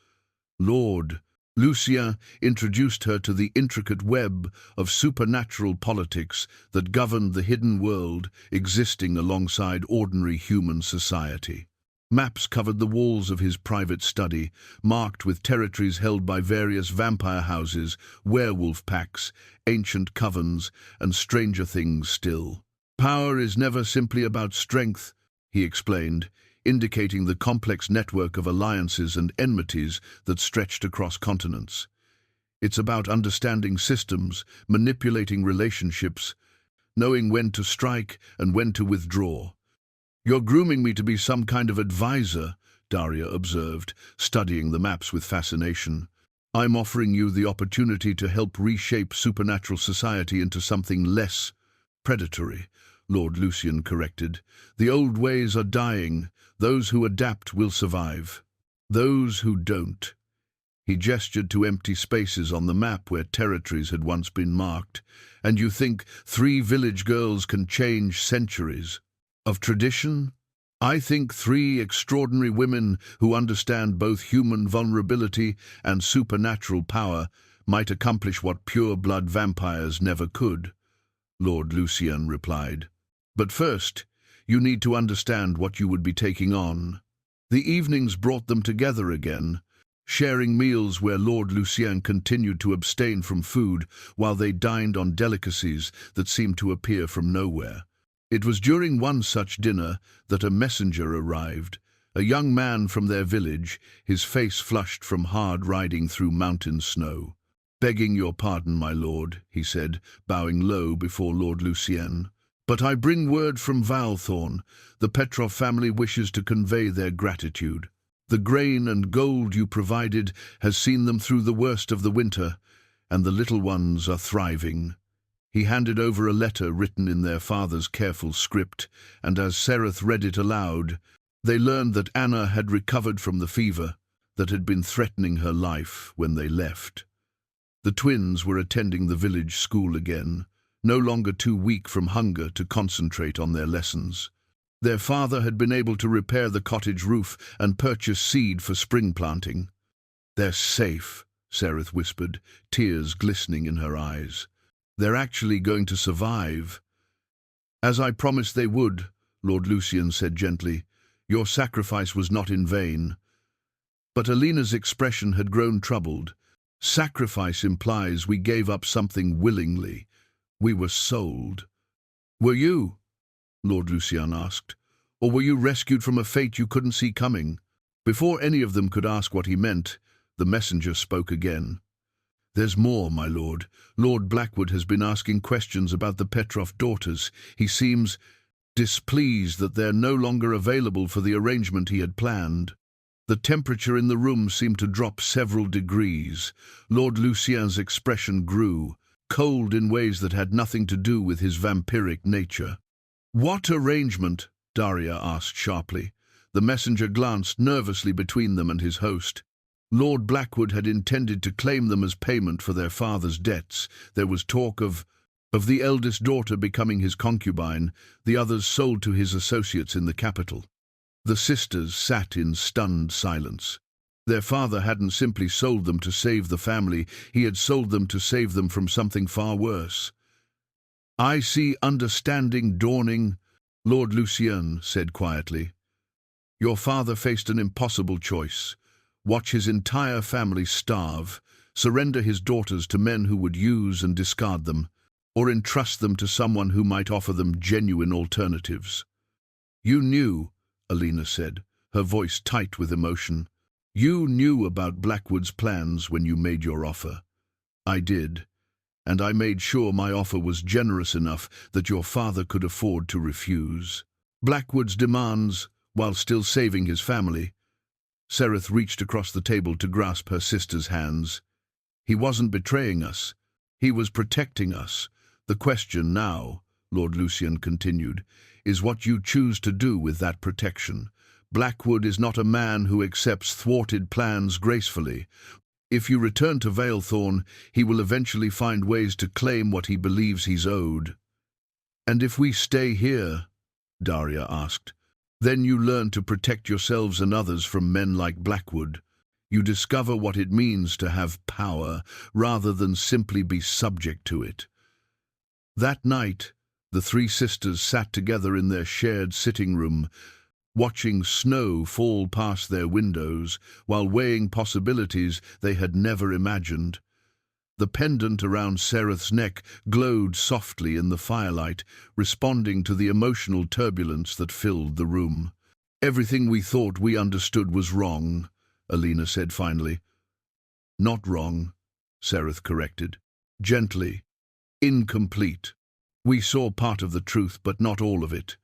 Lord Lucien introduced her to the intricate web of supernatural politics that governed the hidden world existing alongside ordinary human society. Maps covered the walls of his private study, marked with territories held by various vampire houses, werewolf packs, ancient covens, and stranger things still. Power is never simply about strength, he explained, indicating the complex network of alliances and enmities that stretched across continents. It's about understanding systems, manipulating relationships, knowing when to strike and when to withdraw. You're grooming me to be some kind of advisor, Darya observed, studying the maps with fascination. I'm offering you the opportunity to help reshape supernatural society into something less predatory, Lord Lucien corrected. The old ways are dying. Those who adapt will survive. Those who don't. He gestured to empty spaces on the map where territories had once been marked. And you think 3 village girls can change centuries of tradition? I think 3 extraordinary women who understand both human vulnerability and supernatural power might accomplish what pure-blood vampires never could, Lord Lucien replied. But first, you need to understand what you would be taking on. The evenings brought them together again, sharing meals where Lord Lucien continued to abstain from food while they dined on delicacies that seemed to appear from nowhere. It was during one such dinner that a messenger arrived, a young man from their village, his face flushed from hard riding through mountain snow. "Begging your pardon, my lord," he said, bowing low before Lord Lucien. "But I bring word from Blackthorn. The Petrov family wishes to convey their gratitude. The grain and gold you provided has seen them through the worst of the winter, and the little ones are thriving." He handed over a letter written in their father's careful script, and as Sereth read it aloud, they learned that Anna had recovered from the fever that had been threatening her life when they left. The twins were attending the village school again, no longer too weak from hunger to concentrate on their lessons. Their father had been able to repair the cottage roof and purchase seed for spring planting. "They're safe," Sereth whispered, tears glistening in her eyes. "They're actually going to survive." "As I promised they would," Lord Lucien said gently. "Your sacrifice was not in vain." But Alina's expression had grown troubled. "Sacrifice implies we gave up something willingly. We were sold." "Were you?" Lord Lucien asked. "Or were you rescued from a fate you couldn't see coming?" Before any of them could ask what he meant, the messenger spoke again. "There's more, my lord. Lord Blackwood has been asking questions about the Petrov daughters. He seems displeased that they're no longer available for the arrangement he had planned." The temperature in the room seemed to drop several degrees. Lord Lucien's expression grew, cold in ways that had nothing to do with his vampiric nature. "What arrangement?" Darya asked sharply. The messenger glanced nervously between them and his host. Lord Blackwood had intended to claim them as payment for their father's debts. There was talk of the eldest daughter becoming his concubine, the others sold to his associates in the capital. The sisters sat in stunned silence. Their father hadn't simply sold them to save the family, he had sold them to save them from something far worse. "I see understanding dawning," Lord Lucien said quietly. "Your father faced an impossible choice. Watch his entire family starve, surrender his daughters to men who would use and discard them, or entrust them to someone who might offer them genuine alternatives." "You knew," Alina said, her voice tight with emotion. "You knew about Blackwood's plans when you made your offer." "I did, and I made sure my offer was generous enough that your father could afford to refuse. Blackwood's demands, while still saving his family." Sereth reached across the table to grasp her sister's hands. "He wasn't betraying us. He was protecting us. The question now," Lord Lucien continued, "is what you choose to do with that protection. Blackwood is not a man who accepts thwarted plans gracefully. If you return to Blackthorn, he will eventually find ways to claim what he believes he's owed." "And if we stay here," Darya asked, "then you learn to protect yourselves and others from men like Blackwood. You discover what it means to have power, rather than simply be subject to it." That night, the three sisters sat together in their shared sitting room, watching snow fall past their windows while weighing possibilities they had never imagined. The pendant around Sereth's neck glowed softly in the firelight, responding to the emotional turbulence that filled the room. "Everything we thought we understood was wrong," Alina said finally. "Not wrong," Sereth corrected. Gently. "Incomplete. We saw part of the truth, but not all of it."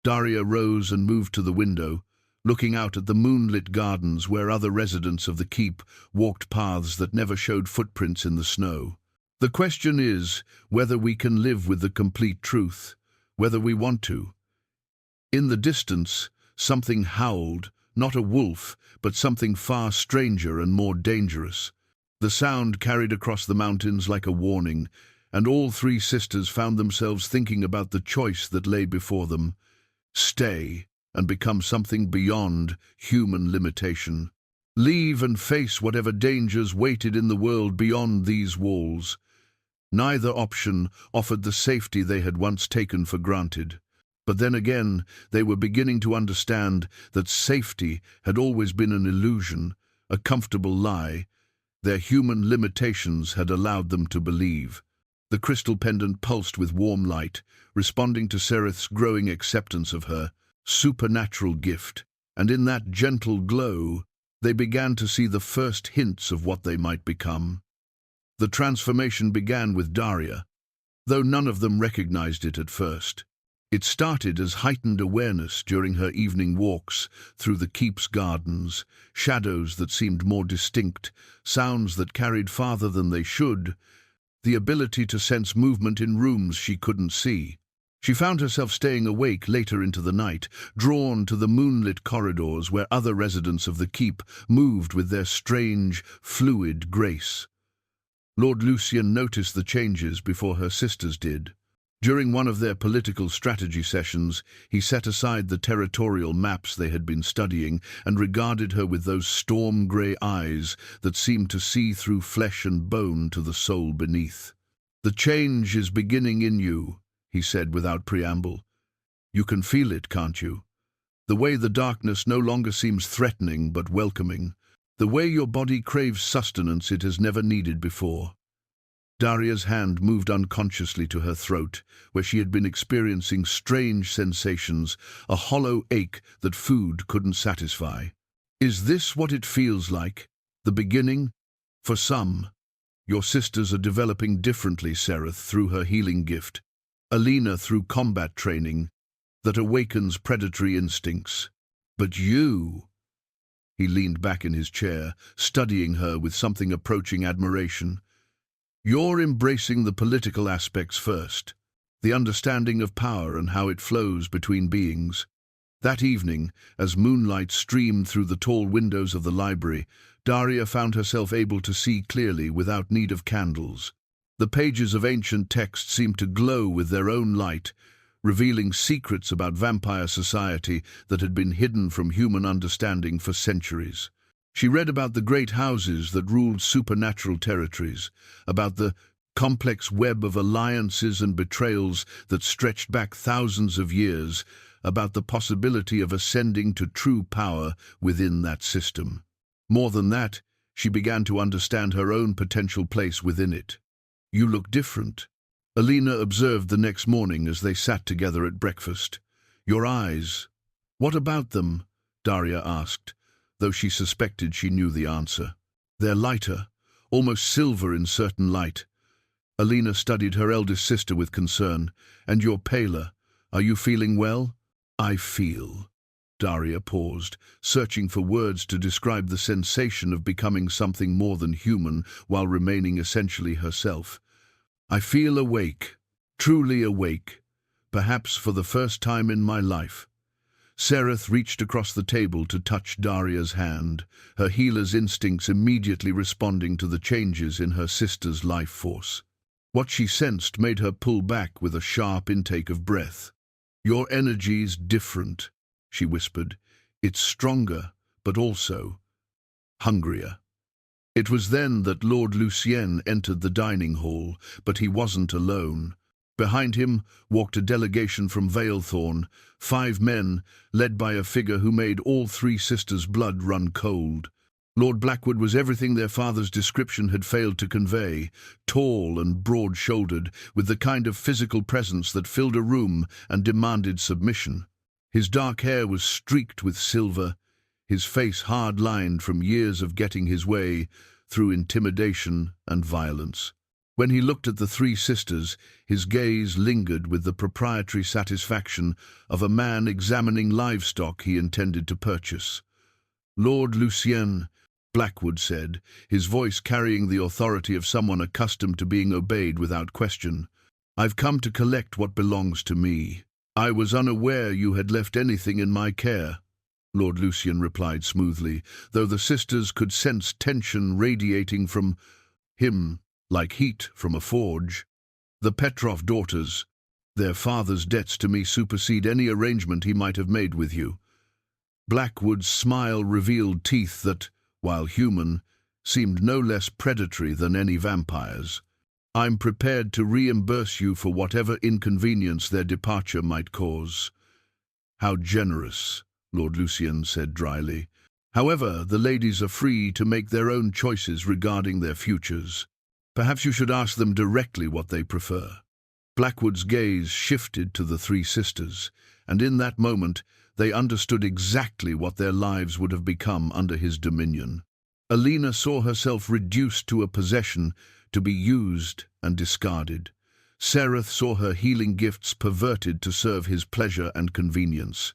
Darya rose and moved to the window, looking out at the moonlit gardens where other residents of the keep walked paths that never showed footprints in the snow. "The question is whether we can live with the complete truth, whether we want to." In the distance, something howled, not a wolf, but something far stranger and more dangerous. The sound carried across the mountains like a warning, and all three sisters found themselves thinking about the choice that lay before them: stay and become something beyond human limitation. Leave and face whatever dangers waited in the world beyond these walls. Neither option offered the safety they had once taken for granted. But then again, they were beginning to understand that safety had always been an illusion, a comfortable lie. Their human limitations had allowed them to believe. The crystal pendant pulsed with warm light, responding to Sereth's growing acceptance of her supernatural gift, and in that gentle glow, they began to see the first hints of what they might become. The transformation began with Darya, though none of them recognized it at first. It started as heightened awareness during her evening walks through the keep's gardens, shadows that seemed more distinct, sounds that carried farther than they should, the ability to sense movement in rooms she couldn't see. She found herself staying awake later into the night, drawn to the moonlit corridors where other residents of the keep moved with their strange, fluid grace. Lord Lucien noticed the changes before her sisters did. During one of their political strategy sessions, he set aside the territorial maps they had been studying and regarded her with those storm-grey eyes that seemed to see through flesh and bone to the soul beneath. "The change is beginning in you," he said without preamble. "You can feel it, can't you? The way the darkness no longer seems threatening but welcoming. The way your body craves sustenance it has never needed before." Darya's hand moved unconsciously to her throat, where she had been experiencing strange sensations, a hollow ache that food couldn't satisfy. "Is this what it feels like? The beginning? For some. Your sisters are developing differently, Sereth, through her healing gift. Alina through combat training that awakens predatory instincts. But you—" He leaned back in his chair, studying her with something approaching admiration. "You're embracing the political aspects first, the understanding of power and how it flows between beings." That evening, as moonlight streamed through the tall windows of the library, Darya found herself able to see clearly without need of candles. The pages of ancient text seemed to glow with their own light, revealing secrets about vampire society that had been hidden from human understanding for centuries. She read about the great houses that ruled supernatural territories, about the complex web of alliances and betrayals that stretched back thousands of years, about the possibility of ascending to true power within that system. More than that, she began to understand her own potential place within it. "You look different," Alina observed the next morning as they sat together at breakfast. "Your eyes. What about them?" Darya asked, though she suspected she knew the answer. "They're lighter, almost silver in certain light." Alina studied her eldest sister with concern. "And you're paler. Are you feeling well?" "I feel." Darya paused, searching for words to describe the sensation of becoming something more than human while remaining essentially herself. "I feel awake, truly awake, perhaps for the first time in my life." Sereth reached across the table to touch Darya's hand, her healer's instincts immediately responding to the changes in her sister's life force. What she sensed made her pull back with a sharp intake of breath. "Your energy's different," she whispered. "It's stronger, but also hungrier." It was then that Lord Lucien entered the dining hall, but he wasn't alone. Behind him walked a delegation from Blackthorn, 5 men, led by a figure who made all 3 sisters' blood run cold. Lord Blackwood was everything their father's description had failed to convey, tall and broad-shouldered, with the kind of physical presence that filled a room and demanded submission. His dark hair was streaked with silver, his face hard-lined from years of getting his way through intimidation and violence. When he looked at the 3 sisters, his gaze lingered with the proprietary satisfaction of a man examining livestock he intended to purchase. "Lord Lucien," Blackwood said, his voice carrying the authority of someone accustomed to being obeyed without question, "I've come to collect what belongs to me." "I was unaware you had left anything in my care," Lord Lucien replied smoothly, though the sisters could sense tension radiating from him like heat from a forge. "The Petrov daughters. Their father's debts to me supersede any arrangement he might have made with you." Blackwood's smile revealed teeth that, while human, seemed no less predatory than any vampire's. "I'm prepared to reimburse you for whatever inconvenience their departure might cause." "How generous," Lord Lucien said dryly. "However, the ladies are free to make their own choices regarding their futures. Perhaps you should ask them directly what they prefer." Blackwood's gaze shifted to the 3 sisters, and in that moment they understood exactly what their lives would have become under his dominion. Alina saw herself reduced to a possession to be used and discarded. Sereth saw her healing gifts perverted to serve his pleasure and convenience.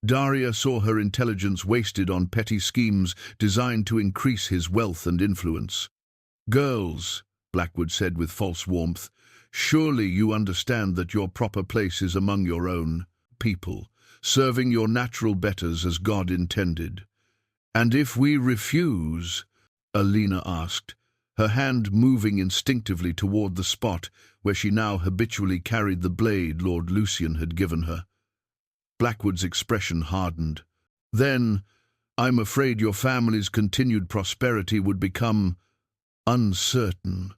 Darya saw her intelligence wasted on petty schemes designed to increase his wealth and influence. "Girls," Blackwood said with false warmth, "surely you understand that your proper place is among your own people, serving your natural betters as God intended." "And if we refuse?" Alina asked, her hand moving instinctively toward the spot where she now habitually carried the blade Lord Lucien had given her. Blackwood's expression hardened. "Then, I'm afraid your family's continued prosperity would become uncertain.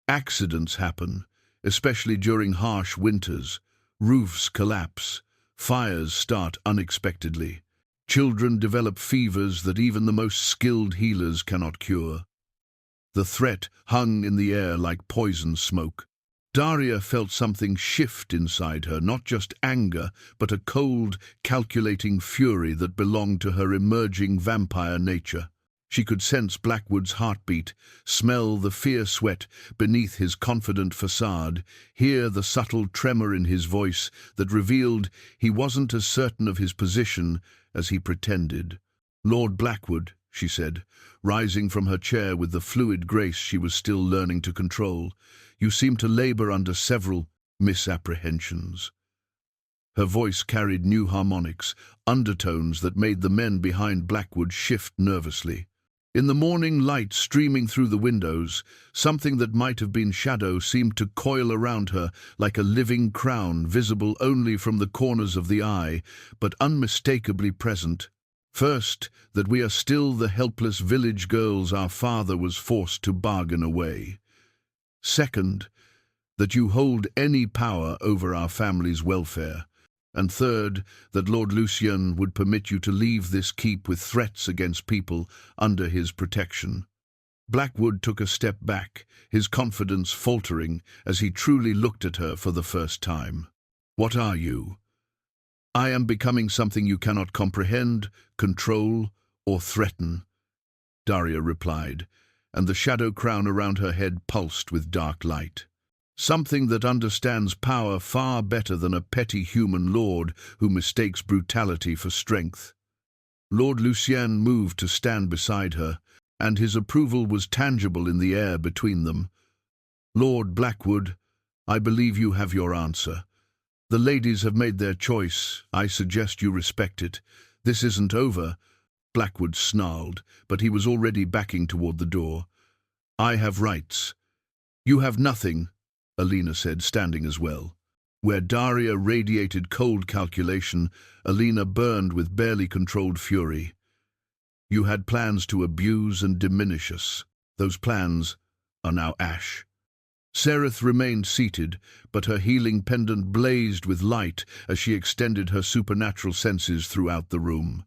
Accidents happen, especially during harsh winters. Roofs collapse, fires start unexpectedly. Children develop fevers that even the most skilled healers cannot cure." The threat hung in the air like poison smoke. Darya felt something shift inside her, not just anger, but a cold, calculating fury that belonged to her emerging vampire nature. She could sense Blackwood's heartbeat, smell the fierce sweat beneath his confident facade, hear the subtle tremor in his voice that revealed he wasn't as certain of his position as he pretended. "Lord Blackwood," she said, rising from her chair with the fluid grace she was still learning to control, "you seem to labor under several misapprehensions." Her voice carried new harmonics, undertones that made the men behind Blackwood shift nervously. In the morning light streaming through the windows, something that might have been shadow seemed to coil around her like a living crown, visible only from the corners of the eye, but unmistakably present. "First, that we are still the helpless village girls our father was forced to bargain away. Second, that you hold any power over our family's welfare. And third, that Lord Lucien would permit you to leave this keep with threats against people under his protection." Blackwood took a step back, his confidence faltering as he truly looked at her for the first time. "What are you?" "I am becoming something you cannot comprehend, control, or threaten," Darya replied, and the shadow crown around her head pulsed with dark light. "Something that understands power far better than a petty human lord who mistakes brutality for strength." Lord Lucien moved to stand beside her, and his approval was tangible in the air between them. "Lord Blackwood, I believe you have your answer. The ladies have made their choice. I suggest you respect it. This isn't over. Blackwood snarled, but he was already backing toward the door. I have rights. You have nothing, Alina said, standing as well. Where Darya radiated cold calculation, Alina burned with barely controlled fury. You had plans to abuse and diminish us. Those plans are now ash. Sereth remained seated, but her healing pendant blazed with light as she extended her supernatural senses throughout the room.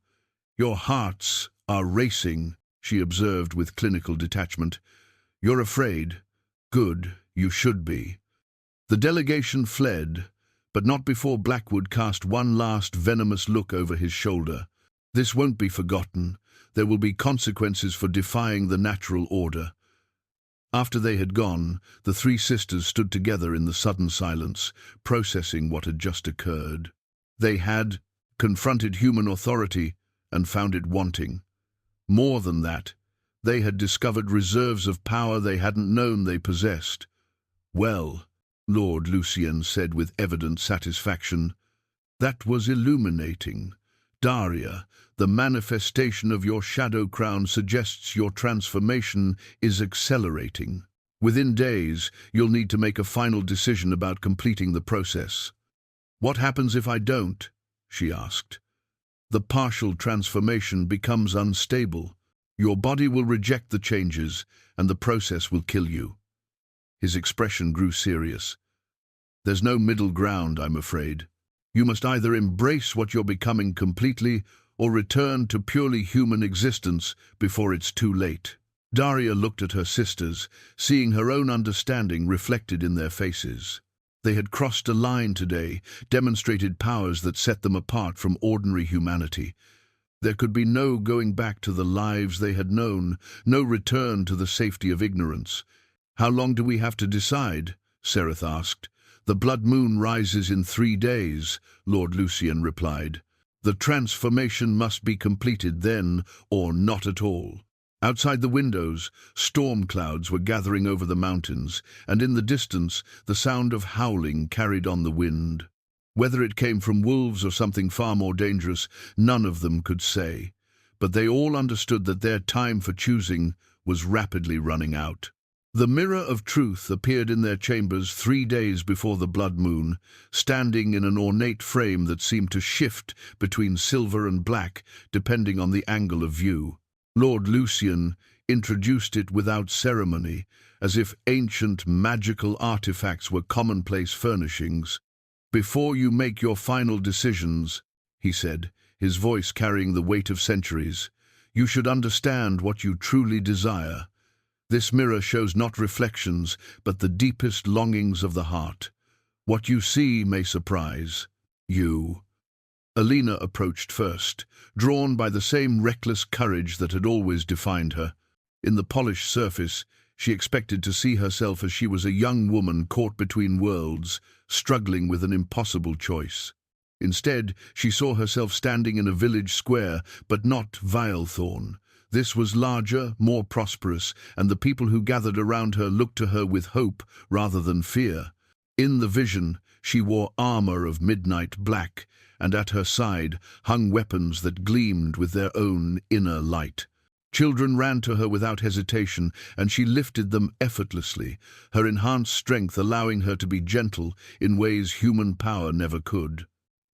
Your hearts are racing, she observed with clinical detachment. You're afraid. Good, you should be. The delegation fled, but not before Blackwood cast one last venomous look over his shoulder. This won't be forgotten. There will be consequences for defying the natural order. After they had gone, the three sisters stood together in the sudden silence, processing what had just occurred. They had confronted human authority and found it wanting. More than that, they had discovered reserves of power they hadn't known they possessed. Well, Lord Lucien said with evident satisfaction, that was illuminating. Darya, the manifestation of your shadow crown suggests your transformation is accelerating. Within days, you'll need to make a final decision about completing the process. What happens if I don't? She asked. The partial transformation becomes unstable. Your body will reject the changes, and the process will kill you. His expression grew serious. There's no middle ground, I'm afraid. You must either embrace what you're becoming completely or return to purely human existence before it's too late. Darya looked at her sisters, seeing her own understanding reflected in their faces. They had crossed a line today, demonstrated powers that set them apart from ordinary humanity. There could be no going back to the lives they had known, no return to the safety of ignorance. How long do we have to decide? Sereth asked. The blood moon rises in 3 days, Lord Lucien replied. The transformation must be completed then, or not at all. Outside the windows, storm clouds were gathering over the mountains, and in the distance, the sound of howling carried on the wind. Whether it came from wolves or something far more dangerous, none of them could say. But they all understood that their time for choosing was rapidly running out. The mirror of truth appeared in their chambers 3 days before the blood moon, standing in an ornate frame that seemed to shift between silver and black, depending on the angle of view. Lord Lucien introduced it without ceremony, as if ancient magical artifacts were commonplace furnishings. Before you make your final decisions, he said, his voice carrying the weight of centuries, you should understand what you truly desire. This mirror shows not reflections, but the deepest longings of the heart. What you see may surprise you. Alina approached first, drawn by the same reckless courage that had always defined her. In the polished surface, she expected to see herself as she was a young woman caught between worlds, struggling with an impossible choice. Instead, she saw herself standing in a village square, but not Blackthorn. This was larger, more prosperous, and the people who gathered around her looked to her with hope rather than fear. In the vision, she wore armor of midnight black, and at her side hung weapons that gleamed with their own inner light. Children ran to her without hesitation, and she lifted them effortlessly, her enhanced strength allowing her to be gentle in ways human power never could.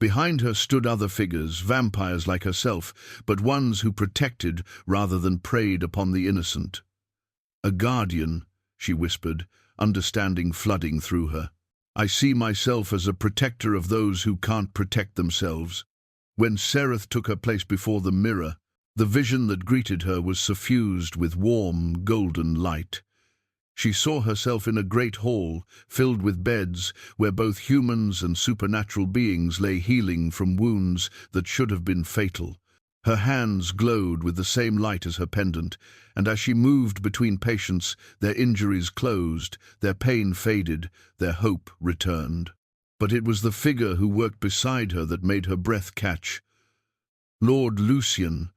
Behind her stood other figures, vampires like herself, but ones who protected rather than preyed upon the innocent. A guardian, she whispered, understanding flooding through her. I see myself as a protector of those who can't protect themselves. When Sereth took her place before the mirror, the vision that greeted her was suffused with warm, golden light. She saw herself in a great hall, filled with beds, where both humans and supernatural beings lay healing from wounds that should have been fatal. Her hands glowed with the same light as her pendant, and as she moved between patients, their injuries closed, their pain faded, their hope returned. But it was the figure who worked beside her that made her breath catch. Lord Lucien,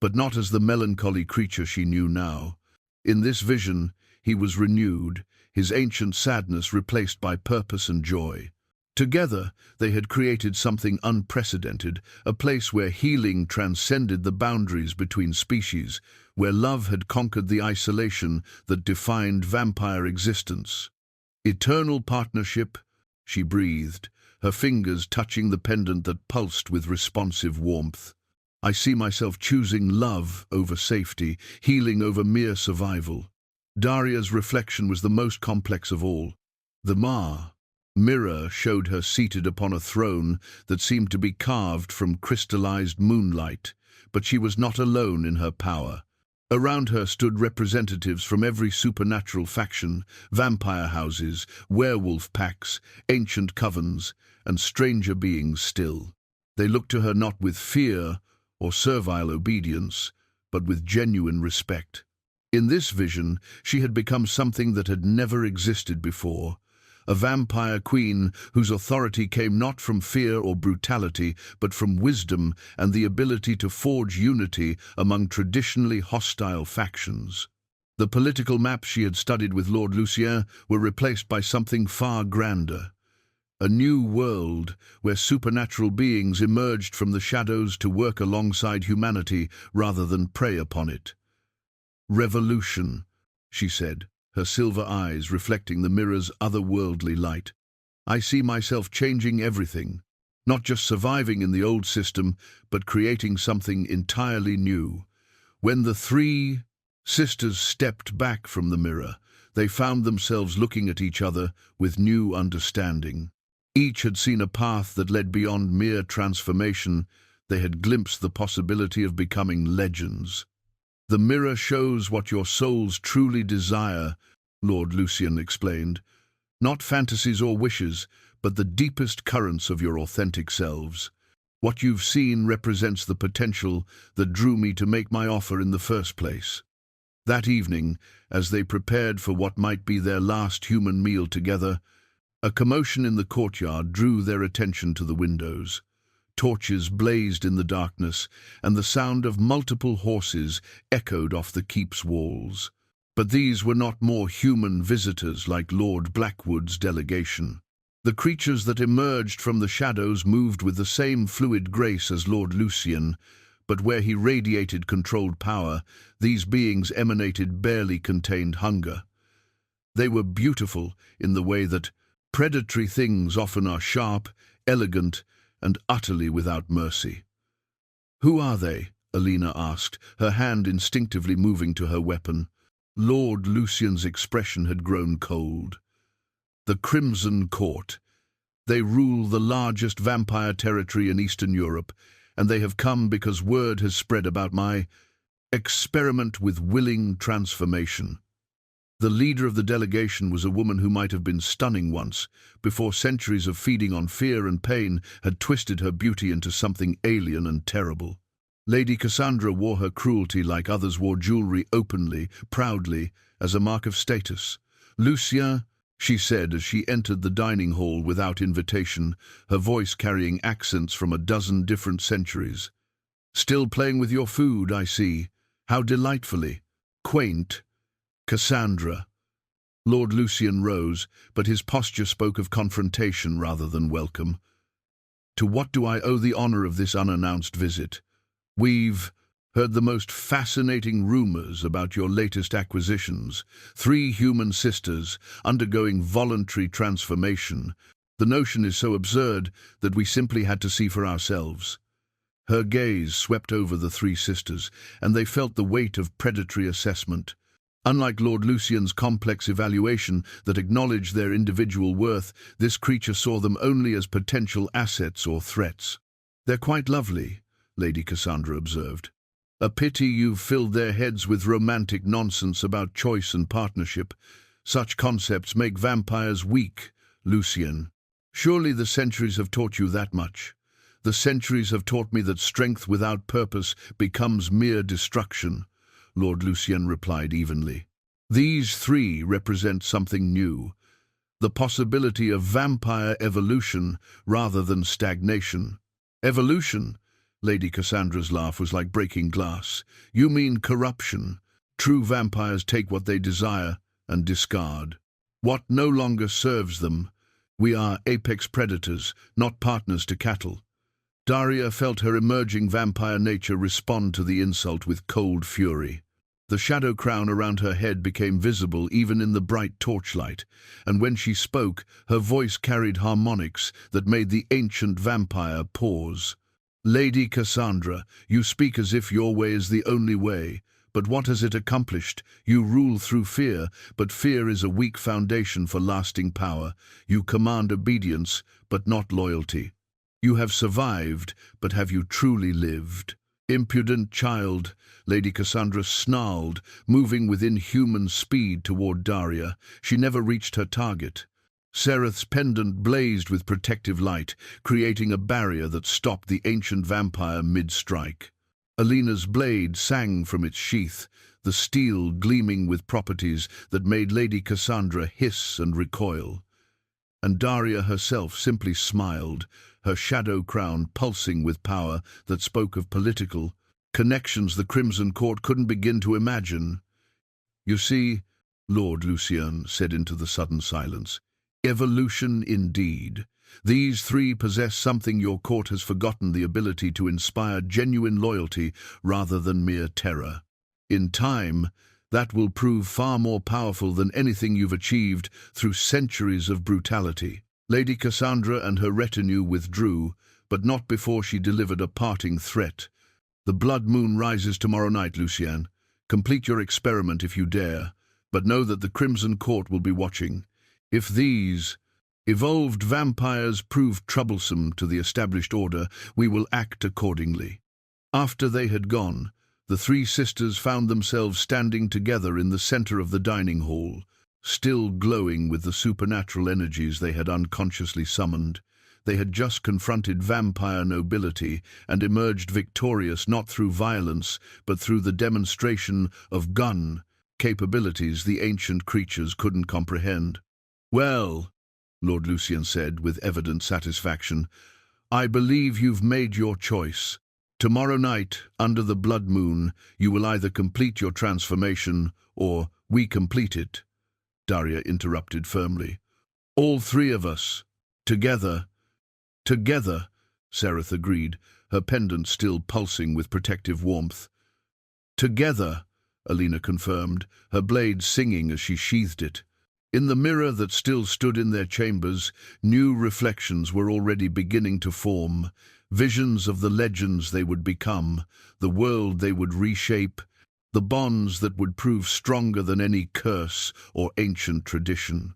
but not as the melancholy creature she knew now. In this vision, he was renewed, his ancient sadness replaced by purpose and joy. Together, they had created something unprecedented, a place where healing transcended the boundaries between species, where love had conquered the isolation that defined vampire existence. Eternal partnership, she breathed, her fingers touching the pendant that pulsed with responsive warmth. I see myself choosing love over safety, healing over mere survival. Darya's reflection was the most complex of all. The mirror showed her seated upon a throne that seemed to be carved from crystallized moonlight, but she was not alone in her power. Around her stood representatives from every supernatural faction, vampire houses, werewolf packs, ancient covens, and stranger beings still. They looked to her not with fear or servile obedience, but with genuine respect. In this vision, she had become something that had never existed before, a vampire queen whose authority came not from fear or brutality, but from wisdom and the ability to forge unity among traditionally hostile factions. The political maps she had studied with Lord Lucien were replaced by something far grander. A new world where supernatural beings emerged from the shadows to work alongside humanity rather than prey upon it. "Revolution," she said, her silver eyes reflecting the mirror's otherworldly light. "I see myself changing everything, not just surviving in the old system, but creating something entirely new." When the three sisters stepped back from the mirror, they found themselves looking at each other with new understanding. Each had seen a path that led beyond mere transformation. They had glimpsed the possibility of becoming legends. "The mirror shows what your souls truly desire," Lord Lucien explained. "Not fantasies or wishes, but the deepest currents of your authentic selves. What you've seen represents the potential that drew me to make my offer in the first place." That evening, as they prepared for what might be their last human meal together, a commotion in the courtyard drew their attention to the windows. Torches blazed in the darkness, and the sound of multiple horses echoed off the keep's walls. But these were not more human visitors like Lord Blackwood's delegation. The creatures that emerged from the shadows moved with the same fluid grace as Lord Lucien, but where he radiated controlled power, these beings emanated barely contained hunger. They were beautiful in the way that predatory things often are: sharp, elegant, and utterly without mercy. "Who are they?" Alina asked, her hand instinctively moving to her weapon. Lord Lucien's expression had grown cold. "The Crimson Court. They rule the largest vampire territory in Eastern Europe, and they have come because word has spread about my experiment with willing transformation." The leader of the delegation was a woman who might have been stunning once, before centuries of feeding on fear and pain had twisted her beauty into something alien and terrible. Lady Cassandra wore her cruelty like others wore jewelry, openly, proudly, as a mark of status. "Lucien," she said as she entered the dining hall without invitation, her voice carrying accents from a dozen different centuries. "Still playing with your food, I see. How delightfully. Quaint. Cassandra." Lord Lucien rose, but his posture spoke of confrontation rather than welcome. "To what do I owe the honor of this unannounced visit? We've heard the most fascinating rumors about your latest acquisitions. 3 human sisters undergoing voluntary transformation. The notion is so absurd that we simply had to see for ourselves." Her gaze swept over the 3 sisters, and they felt the weight of predatory assessment. Unlike Lord Lucien's complex evaluation that acknowledged their individual worth, this creature saw them only as potential assets or threats. "They're quite lovely," Lady Cassandra observed. "A pity you've filled their heads with romantic nonsense about choice and partnership. Such concepts make vampires weak, Lucien. Surely the centuries have taught you that much. The centuries have taught me that strength without purpose becomes mere destruction," Lord Lucien replied evenly. "These 3 represent something new, the possibility of vampire evolution rather than stagnation." "Evolution?" Lady Cassandra's laugh was like breaking glass. "You mean corruption. True vampires take what they desire and discard what no longer serves them. We are apex predators, not partners to cattle. Darya felt her emerging vampire nature respond to the insult with cold fury. The shadow crown around her head became visible even in the bright torchlight, and when she spoke, her voice carried harmonics that made the ancient vampire pause. Lady Cassandra, you speak as if your way is the only way, but what has it accomplished? You rule through fear, but fear is a weak foundation for lasting power. You command obedience, but not loyalty. You have survived, but have you truly lived? Impudent child, Lady Cassandra snarled, moving with inhuman speed toward Darya. She never reached her target. Sereth's pendant blazed with protective light, creating a barrier that stopped the ancient vampire mid-strike. Alina's blade sang from its sheath, the steel gleaming with properties that made Lady Cassandra hiss and recoil. And Darya herself simply smiled, her shadow crown pulsing with power that spoke of political connections the Crimson Court couldn't begin to imagine. You see, Lord Lucien said into the sudden silence, evolution indeed. These three possess something your court has forgotten: the ability to inspire genuine loyalty rather than mere terror. In time, that will prove far more powerful than anything you've achieved through centuries of brutality. Lady Cassandra and her retinue withdrew, but not before she delivered a parting threat. The blood moon rises tomorrow night, Lucien. Complete your experiment if you dare, but know that the Crimson Court will be watching. If these evolved vampires prove troublesome to the established order, we will act accordingly. After they had gone, the three sisters found themselves standing together in the center of the dining hall, still glowing with the supernatural energies they had unconsciously summoned. They had just confronted vampire nobility and emerged victorious not through violence, but through the demonstration of gun capabilities the ancient creatures couldn't comprehend. Well, Lord Lucien said with evident satisfaction, I believe you've made your choice. Tomorrow night, under the blood moon, you will either complete your transformation or we complete it. Darya interrupted firmly. All three of us. Together. Together, Sereth agreed, her pendant still pulsing with protective warmth. Together, Alina confirmed, her blade singing as she sheathed it. In the mirror that still stood in their chambers, new reflections were already beginning to form, visions of the legends they would become, the world they would reshape, the bonds that would prove stronger than any curse or ancient tradition.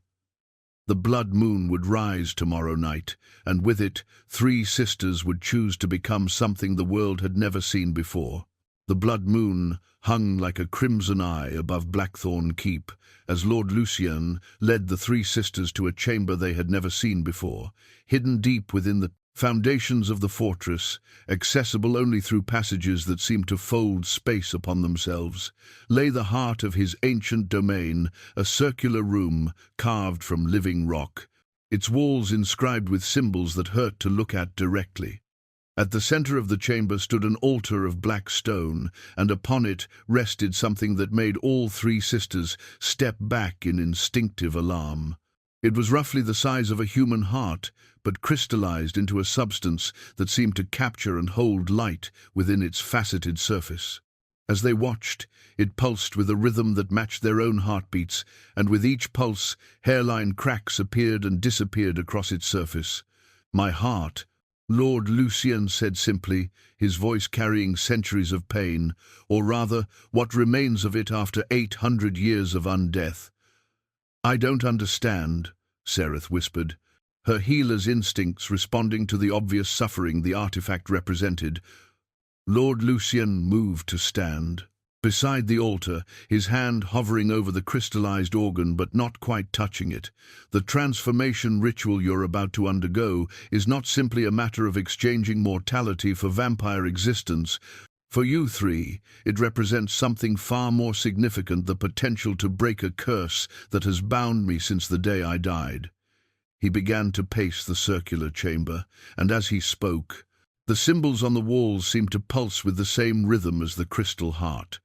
The blood moon would rise tomorrow night, and with it, three sisters would choose to become something the world had never seen before. The blood moon hung like a crimson eye above Blackthorn Keep, as Lord Lucien led the three sisters to a chamber they had never seen before, hidden deep within the foundations of the fortress, accessible only through passages that seemed to fold space upon themselves, lay the heart of his ancient domain, a circular room carved from living rock, its walls inscribed with symbols that hurt to look at directly. At the center of the chamber stood an altar of black stone, and upon it rested something that made all three sisters step back in instinctive alarm. It was roughly the size of a human heart, but crystallized into a substance that seemed to capture and hold light within its faceted surface. As they watched, it pulsed with a rhythm that matched their own heartbeats, and with each pulse, hairline cracks appeared and disappeared across its surface. My heart, Lord Lucien said simply, his voice carrying centuries of pain, or rather, what remains of it after 800 years of undeath. I don't understand, Sereth whispered, her healer's instincts responding to the obvious suffering the artifact represented. Lord Lucien moved to stand. Beside the altar, his hand hovering over the crystallized organ but not quite touching it. The transformation ritual you're about to undergo is not simply a matter of exchanging mortality for vampire existence. For you three, it represents something far more significant, the potential to break a curse that has bound me since the day I died. He began to pace the circular chamber, and as he spoke, the symbols on the walls seemed to pulse with the same rhythm as the crystal heart.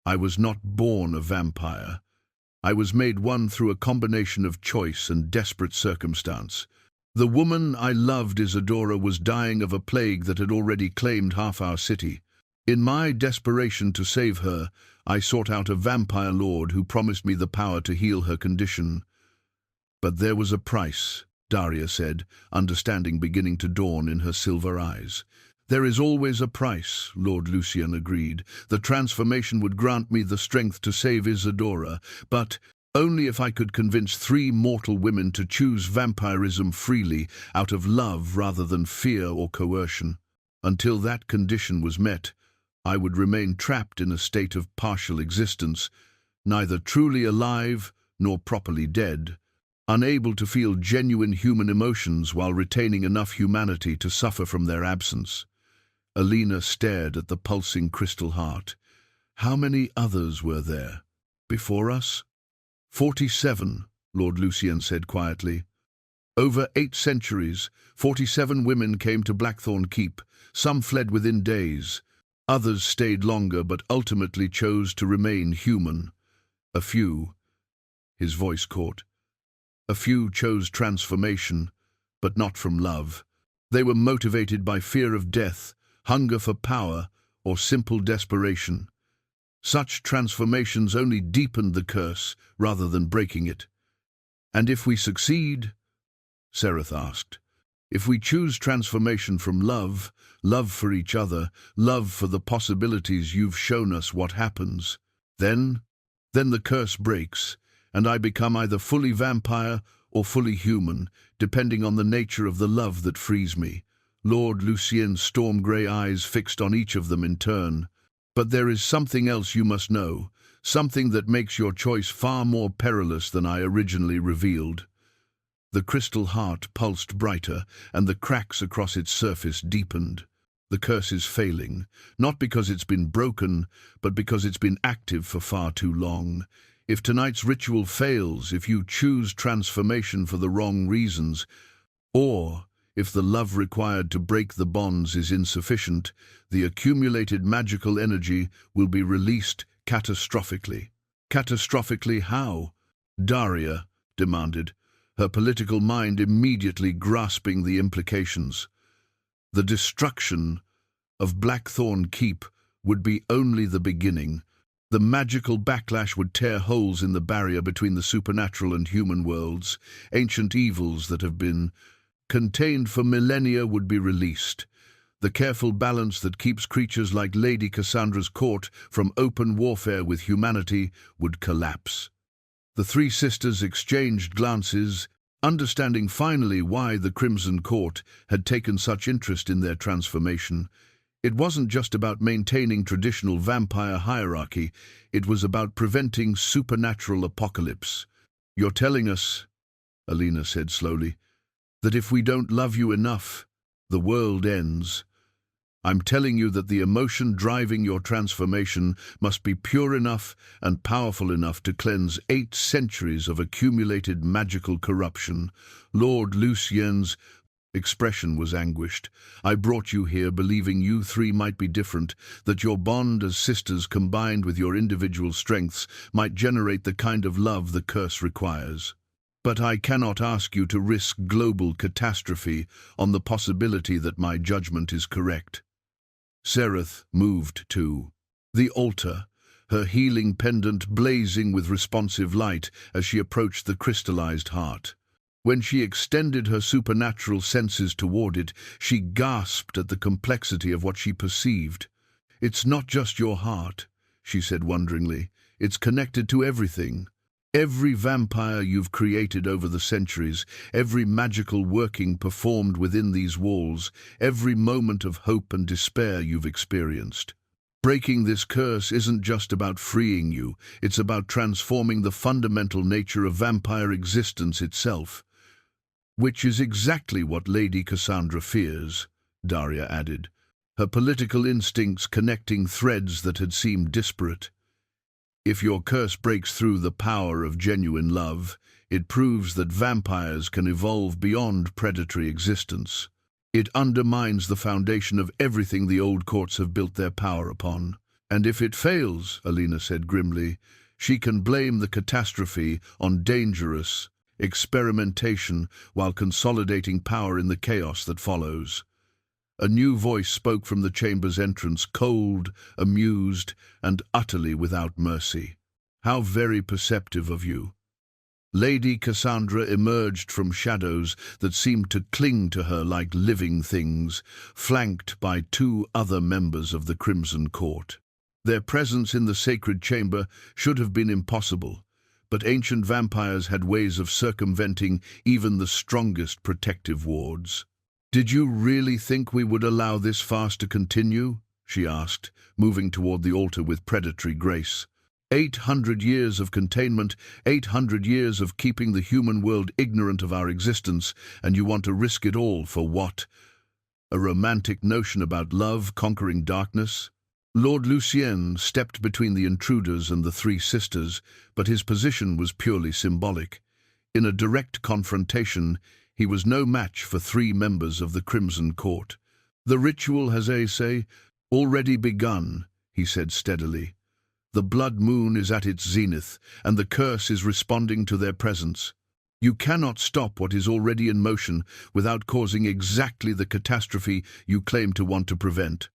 I was not born a vampire. I was made one through a combination of choice and desperate circumstance. The woman I loved, Isadora, was dying of a plague that had already claimed half our city. In my desperation to save her, I sought out a vampire lord who promised me the power to heal her condition. But there was a price, Darya said, understanding beginning to dawn in her silver eyes. There is always a price, Lord Lucien agreed. The transformation would grant me the strength to save Isadora, but only if I could convince 3 mortal women to choose vampirism freely, out of love rather than fear or coercion. Until that condition was met, I would remain trapped in a state of partial existence, neither truly alive nor properly dead, unable to feel genuine human emotions while retaining enough humanity to suffer from their absence. Alina stared at the pulsing crystal heart. How many others were there? Before us? 47, Lord Lucien said quietly. Over 8 centuries, 47 women came to Blackthorn Keep. Some fled within days. Others stayed longer but ultimately chose to remain human. A few, his voice caught, a few chose transformation, but not from love. They were motivated by fear of death, hunger for power, or simple desperation. Such transformations only deepened the curse rather than breaking it. And if we succeed, Sereth asked, if we choose transformation from love, love for each other, love for the possibilities you've shown us, what happens? Then the curse breaks, and I become either fully vampire or fully human, depending on the nature of the love that frees me. Lord Lucien's storm-grey eyes fixed on each of them in turn. But there is something else you must know, something that makes your choice far more perilous than I originally revealed. The crystal heart pulsed brighter, and the cracks across its surface deepened. The curse is failing, not because it's been broken, but because it's been active for far too long. If tonight's ritual fails, if you choose transformation for the wrong reasons, or if the love required to break the bonds is insufficient, the accumulated magical energy will be released catastrophically. Catastrophically how? Darya demanded, her political mind immediately grasping the implications. The destruction of Blackthorn Keep would be only the beginning. The magical backlash would tear holes in the barrier between the supernatural and human worlds. Ancient evils that have been contained for millennia would be released. The careful balance that keeps creatures like Lady Cassandra's court from open warfare with humanity would collapse. The 3 sisters exchanged glances, understanding finally why the Crimson Court had taken such interest in their transformation. It wasn't just about maintaining traditional vampire hierarchy, it was about preventing supernatural apocalypse. You're telling us, Alina said slowly, that if we don't love you enough, the world ends. I'm telling you that the emotion driving your transformation must be pure enough and powerful enough to cleanse 8 centuries of accumulated magical corruption. Lord Lucien's expression was anguished. I brought you here believing you 3 might be different, that your bond as sisters combined with your individual strengths might generate the kind of love the curse requires. But I cannot ask you to risk global catastrophe on the possibility that my judgment is correct. Sereth moved to the altar, her healing pendant blazing with responsive light as she approached the crystallized heart. When she extended her supernatural senses toward it, she gasped at the complexity of what she perceived. It's not just your heart, she said wonderingly. It's connected to everything. Every vampire you've created over the centuries, every magical working performed within these walls, every moment of hope and despair you've experienced. Breaking this curse isn't just about freeing you, it's about transforming the fundamental nature of vampire existence itself. Which is exactly what Lady Cassandra fears, Darya added, her political instincts connecting threads that had seemed disparate. If your curse breaks through the power of genuine love, it proves that vampires can evolve beyond predatory existence. It undermines the foundation of everything the old courts have built their power upon. And if it fails, Alina said grimly, She can blame the catastrophe on dangerous experimentation while consolidating power in the chaos that follows. A new voice spoke from the chamber's entrance, cold, amused, and utterly without mercy. "How very perceptive of you." Lady Cassandra emerged from shadows that seemed to cling to her like living things, flanked by two other members of the Crimson Court. Their presence in the sacred chamber should have been impossible, but ancient vampires had ways of circumventing even the strongest protective wards. "Did you really think we would allow this fast to continue?" she asked, moving toward the altar with predatory grace. 800 years of containment, 800 years of keeping the human world ignorant of our existence, and you want to risk it all for what? A romantic notion about love conquering darkness? Lord Lucien stepped between the intruders and the three sisters, but his position was purely symbolic. In a direct confrontation, he was no match for three members of the Crimson Court. "The ritual has, already begun," he said steadily. "The blood moon is at its zenith, and the curse is responding to their presence. You cannot stop what is already in motion without causing exactly the catastrophe you claim to want to prevent."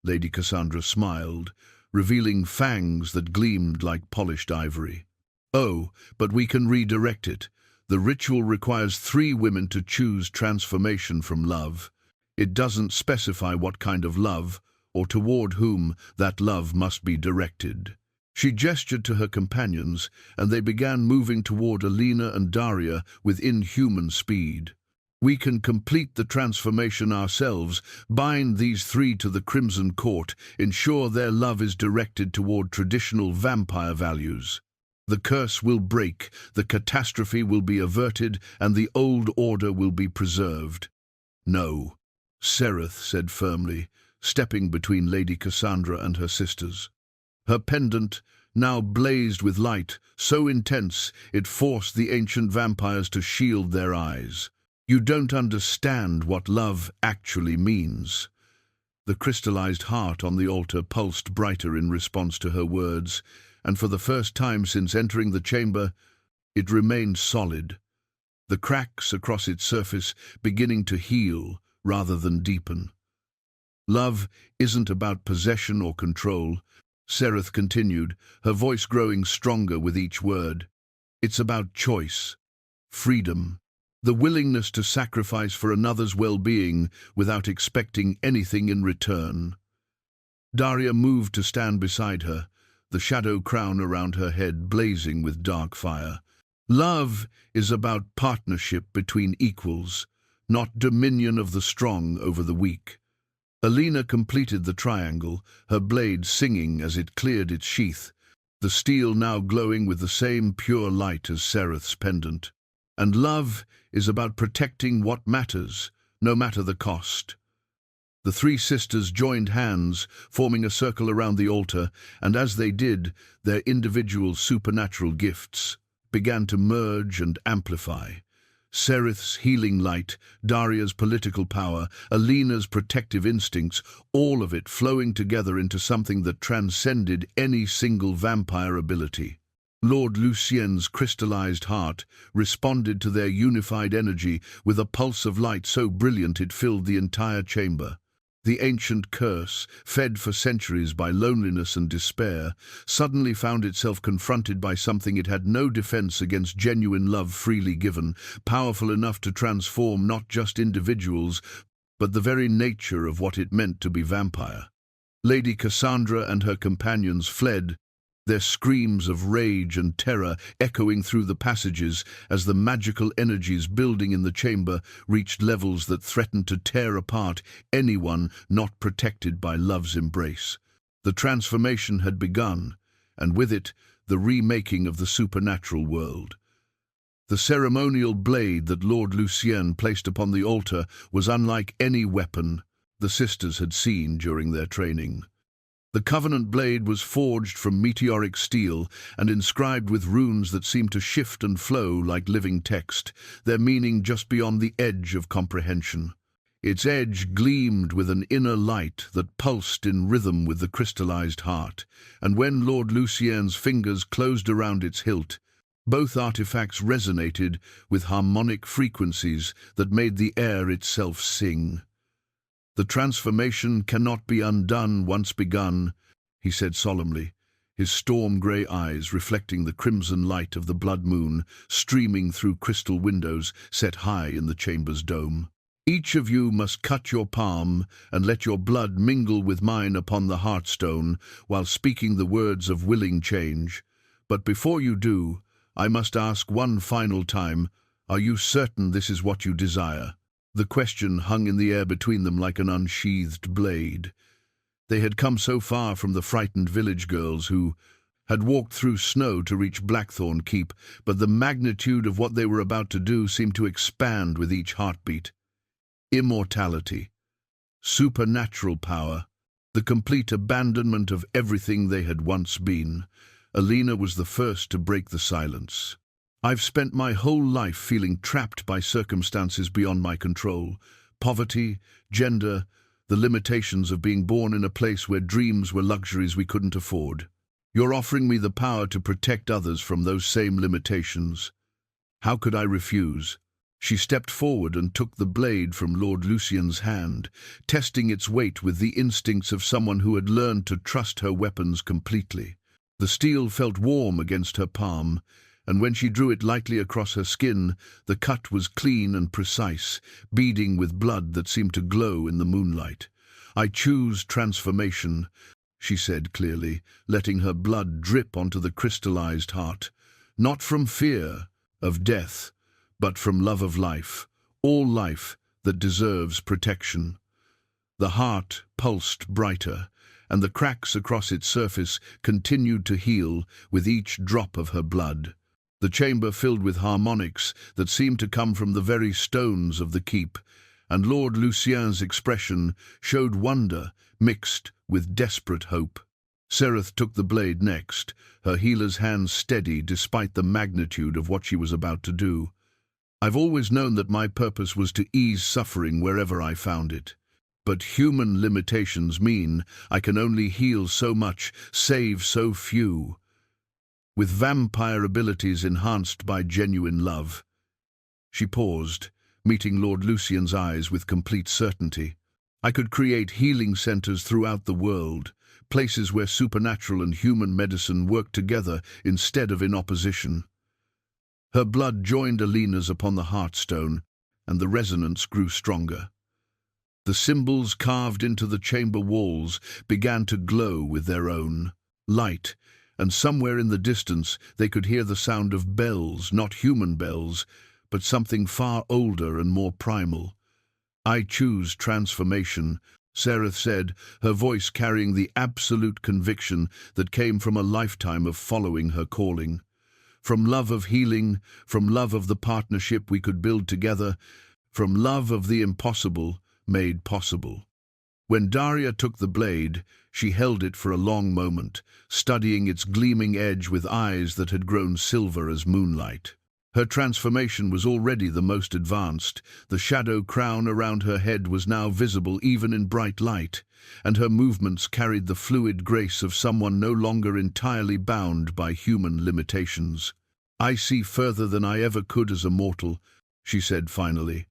Lady Cassandra smiled, revealing fangs that gleamed like polished ivory. "Oh, but we can redirect it. The ritual requires 3 women to choose transformation from love. It doesn't specify what kind of love, or toward whom that love must be directed." She gestured to her companions, and they began moving toward Alina and Darya with inhuman speed. "We can complete the transformation ourselves, bind these 3 to the Crimson Court, ensure their love is directed toward traditional vampire values. The curse will break, the catastrophe will be averted, and the old order will be preserved." "No," Sereth said firmly, stepping between Lady Cassandra and her sisters. Her pendant now blazed with light, so intense it forced the ancient vampires to shield their eyes. "You don't understand what love actually means." The crystallized heart on the altar pulsed brighter in response to her words, and for the first time since entering the chamber, it remained solid, the cracks across its surface beginning to heal rather than deepen. "Love isn't about possession or control," Sereth continued, her voice growing stronger with each word. "It's about choice, freedom, the willingness to sacrifice for another's well-being without expecting anything in return." Darya moved to stand beside her, the shadow crown around her head blazing with dark fire. "Love is about partnership between equals, not dominion of the strong over the weak." Alina completed the triangle, her blade singing as it cleared its sheath, the steel now glowing with the same pure light as Sereth's pendant. "And love is about protecting what matters, no matter the cost." The 3 sisters joined hands, forming a circle around the altar, and as they did, their individual supernatural gifts began to merge and amplify. Sereth's healing light, Darya's political power, Alina's protective instincts, all of it flowing together into something that transcended any single vampire ability. Lord Lucien's crystallized heart responded to their unified energy with a pulse of light so brilliant it filled the entire chamber. The ancient curse, fed for centuries by loneliness and despair, suddenly found itself confronted by something it had no defense against: genuine love freely given, powerful enough to transform not just individuals, but the very nature of what it meant to be vampire. Lady Cassandra and her companions fled, their screams of rage and terror echoing through the passages as the magical energies building in the chamber reached levels that threatened to tear apart anyone not protected by love's embrace. The transformation had begun, and with it, the remaking of the supernatural world. The ceremonial blade that Lord Lucien placed upon the altar was unlike any weapon the sisters had seen during their training. The Covenant blade was forged from meteoric steel and inscribed with runes that seemed to shift and flow like living text, their meaning just beyond the edge of comprehension. Its edge gleamed with an inner light that pulsed in rhythm with the crystallized heart, and when Lord Lucien's fingers closed around its hilt, both artifacts resonated with harmonic frequencies that made the air itself sing. "The transformation cannot be undone once begun," he said solemnly, his storm-grey eyes reflecting the crimson light of the blood moon streaming through crystal windows set high in the chamber's dome. "Each of you must cut your palm and let your blood mingle with mine upon the heartstone while speaking the words of willing change. But before you do, I must ask one final time, are you certain this is what you desire?" The question hung in the air between them like an unsheathed blade. They had come so far from the frightened village girls who had walked through snow to reach Blackthorn Keep, but the magnitude of what they were about to do seemed to expand with each heartbeat. Immortality, supernatural power, the complete abandonment of everything they had once been. Alina was the first to break the silence. "I've spent my whole life feeling trapped by circumstances beyond my control. Poverty, gender, the limitations of being born in a place where dreams were luxuries we couldn't afford. You're offering me the power to protect others from those same limitations. How could I refuse?" She stepped forward and took the blade from Lord Lucien's hand, testing its weight with the instincts of someone who had learned to trust her weapons completely. The steel felt warm against her palm, and when she drew it lightly across her skin, the cut was clean and precise, beading with blood that seemed to glow in the moonlight. "I choose transformation," she said clearly, letting her blood drip onto the crystallized heart. "Not from fear of death, but from love of life, all life that deserves protection." The heart pulsed brighter, and the cracks across its surface continued to heal with each drop of her blood. The chamber filled with harmonics that seemed to come from the very stones of the keep, and Lord Lucien's expression showed wonder mixed with desperate hope. Sereth took the blade next, her healer's hand steady despite the magnitude of what she was about to do. "I've always known that my purpose was to ease suffering wherever I found it. But human limitations mean I can only heal so much, save so few. With vampire abilities enhanced by genuine love." She paused, meeting Lord Lucien's eyes with complete certainty. "I could create healing centers throughout the world, places where supernatural and human medicine work together instead of in opposition." Her blood joined Alina's upon the heartstone, and the resonance grew stronger. The symbols carved into the chamber walls began to glow with their own light, and somewhere in the distance they could hear the sound of bells, not human bells, but something far older and more primal. "I choose transformation," Sereth said, her voice carrying the absolute conviction that came from a lifetime of following her calling. "From love of healing, from love of the partnership we could build together, from love of the impossible made possible." When Darya took the blade, she held it for a long moment, studying its gleaming edge with eyes that had grown silver as moonlight. Her transformation was already the most advanced. The shadow crown around her head was now visible even in bright light, and her movements carried the fluid grace of someone no longer entirely bound by human limitations. "I see further than I ever could as a mortal," she said finally.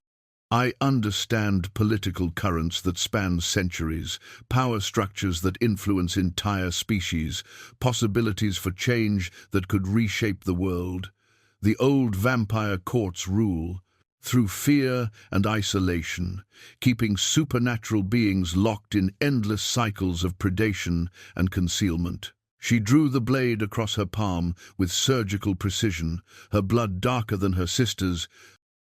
"I understand political currents that span centuries, power structures that influence entire species, possibilities for change that could reshape the world. The old vampire courts rule, through fear and isolation, keeping supernatural beings locked in endless cycles of predation and concealment." She drew the blade across her palm with surgical precision, her blood darker than her sister's,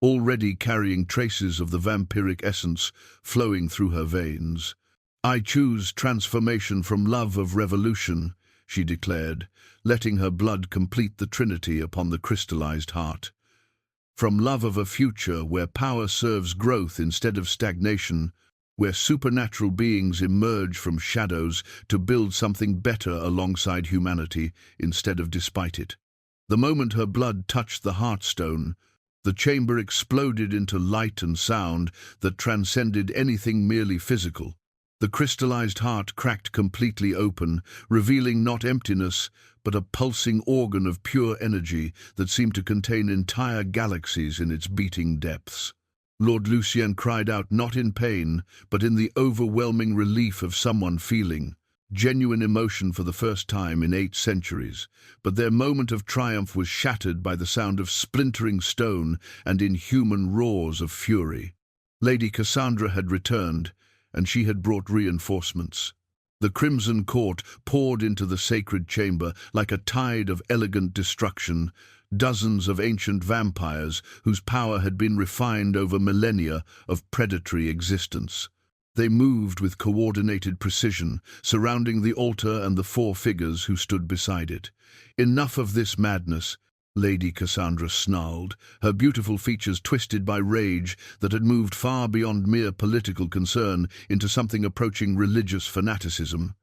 already carrying traces of the vampiric essence flowing through her veins. "I choose transformation from love of revolution," she declared, letting her blood complete the trinity upon the crystallized heart. "From love of a future where power serves growth instead of stagnation, where supernatural beings emerge from shadows to build something better alongside humanity instead of despite it." The moment her blood touched the heartstone, The chamber exploded into light and sound that transcended anything merely physical. The crystallized heart cracked completely open, revealing not emptiness, but a pulsing organ of pure energy that seemed to contain entire galaxies in its beating depths. Lord Lucien cried out not in pain, but in the overwhelming relief of someone feeling genuine emotion for the first time in 8 centuries. But their moment of triumph was shattered by the sound of splintering stone and inhuman roars of fury. Lady Cassandra had returned, and she had brought reinforcements. The Crimson Court poured into the sacred chamber like a tide of elegant destruction, dozens of ancient vampires whose power had been refined over millennia of predatory existence. They moved with coordinated precision, surrounding the altar and the 4 figures who stood beside it. "Enough of this madness," Lady Cassandra snarled, her beautiful features twisted by rage that had moved far beyond mere political concern into something approaching religious fanaticism.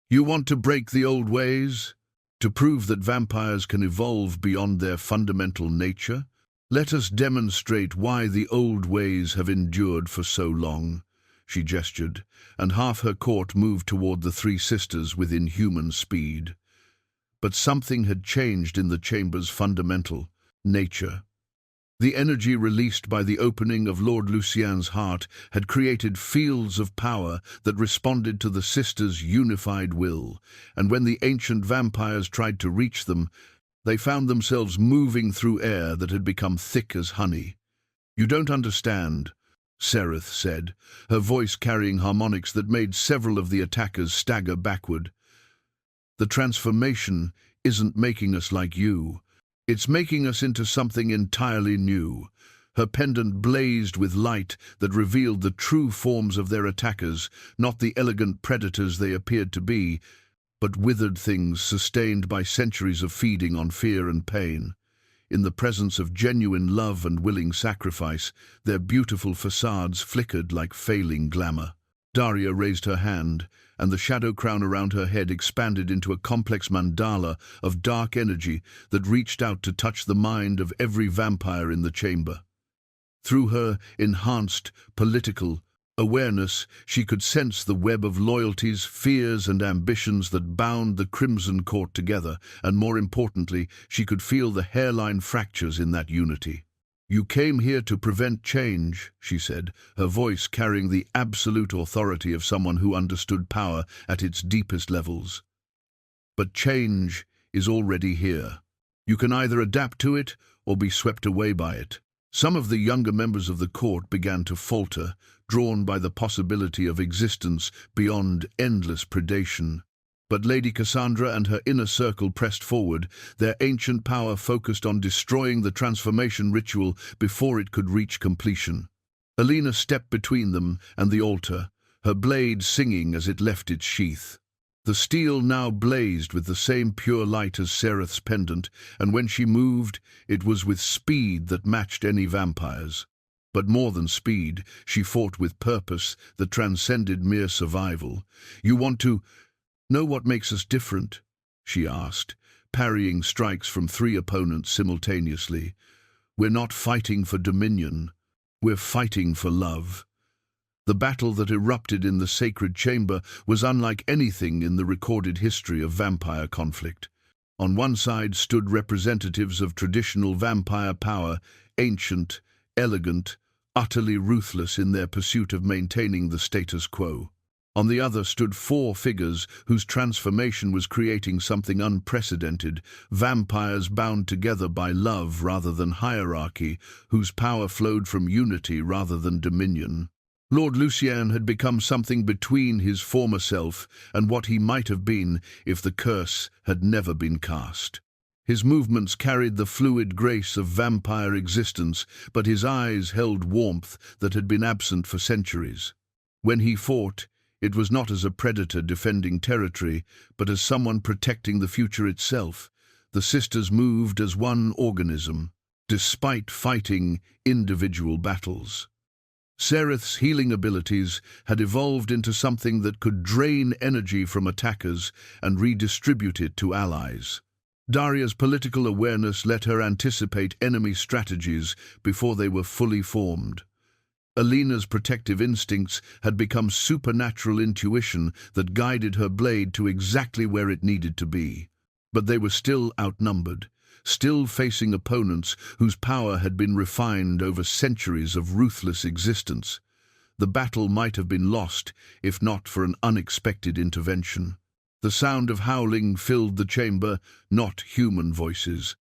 "You want to break the old ways? To prove that vampires can evolve beyond their fundamental nature? Let us demonstrate why the old ways have endured for so long." She gestured, and half her court moved toward the 3 sisters with inhuman speed. But something had changed in the chamber's fundamental nature. The energy released by the opening of Lord Lucien's heart had created fields of power that responded to the sisters' unified will, and when the ancient vampires tried to reach them, they found themselves moving through air that had become thick as honey. "You don't understand," Sereth said, her voice carrying harmonics that made several of the attackers stagger backward. "The transformation isn't making us like you. It's making us into something entirely new." Her pendant blazed with light that revealed the true forms of their attackers, not the elegant predators they appeared to be, but withered things sustained by centuries of feeding on fear and pain. In the presence of genuine love and willing sacrifice, their beautiful facades flickered like failing glamour. Darya raised her hand, and the shadow crown around her head expanded into a complex mandala of dark energy that reached out to touch the mind of every vampire in the chamber. Through her enhanced political awareness, she could sense the web of loyalties, fears, and ambitions that bound the Crimson Court together, and more importantly, she could feel the hairline fractures in that unity. "You came here to prevent change," she said, her voice carrying the absolute authority of someone who understood power at its deepest levels. "But change is already here. You can either adapt to it or be swept away by it." Some of the younger members of the court began to falter, drawn by the possibility of existence beyond endless predation. But Lady Cassandra and her inner circle pressed forward, their ancient power focused on destroying the transformation ritual before it could reach completion. Alina stepped between them and the altar, her blade singing as it left its sheath. The steel now blazed with the same pure light as Sereth's pendant, and when she moved, it was with speed that matched any vampire's. But more than speed, she fought with purpose that transcended mere survival. "You want to know what makes us different?" she asked, parrying strikes from 3 opponents simultaneously. "We're not fighting for dominion. We're fighting for love." The battle that erupted in the sacred chamber was unlike anything in the recorded history of vampire conflict. On one side stood representatives of traditional vampire power, ancient, elegant, utterly ruthless in their pursuit of maintaining the status quo. On the other stood 4 figures whose transformation was creating something unprecedented, vampires bound together by love rather than hierarchy, whose power flowed from unity rather than dominion. Lord Lucien had become something between his former self and what he might have been if the curse had never been cast. His movements carried the fluid grace of vampire existence, but his eyes held warmth that had been absent for centuries. When he fought, it was not as a predator defending territory, but as someone protecting the future itself. The sisters moved as one organism, despite fighting individual battles. Sereth's healing abilities had evolved into something that could drain energy from attackers and redistribute it to allies. Darya's political awareness let her anticipate enemy strategies before they were fully formed. Alina's protective instincts had become supernatural intuition that guided her blade to exactly where it needed to be. But they were still outnumbered, still facing opponents whose power had been refined over centuries of ruthless existence. The battle might have been lost if not for an unexpected intervention. The sound of howling filled the chamber, not human voices,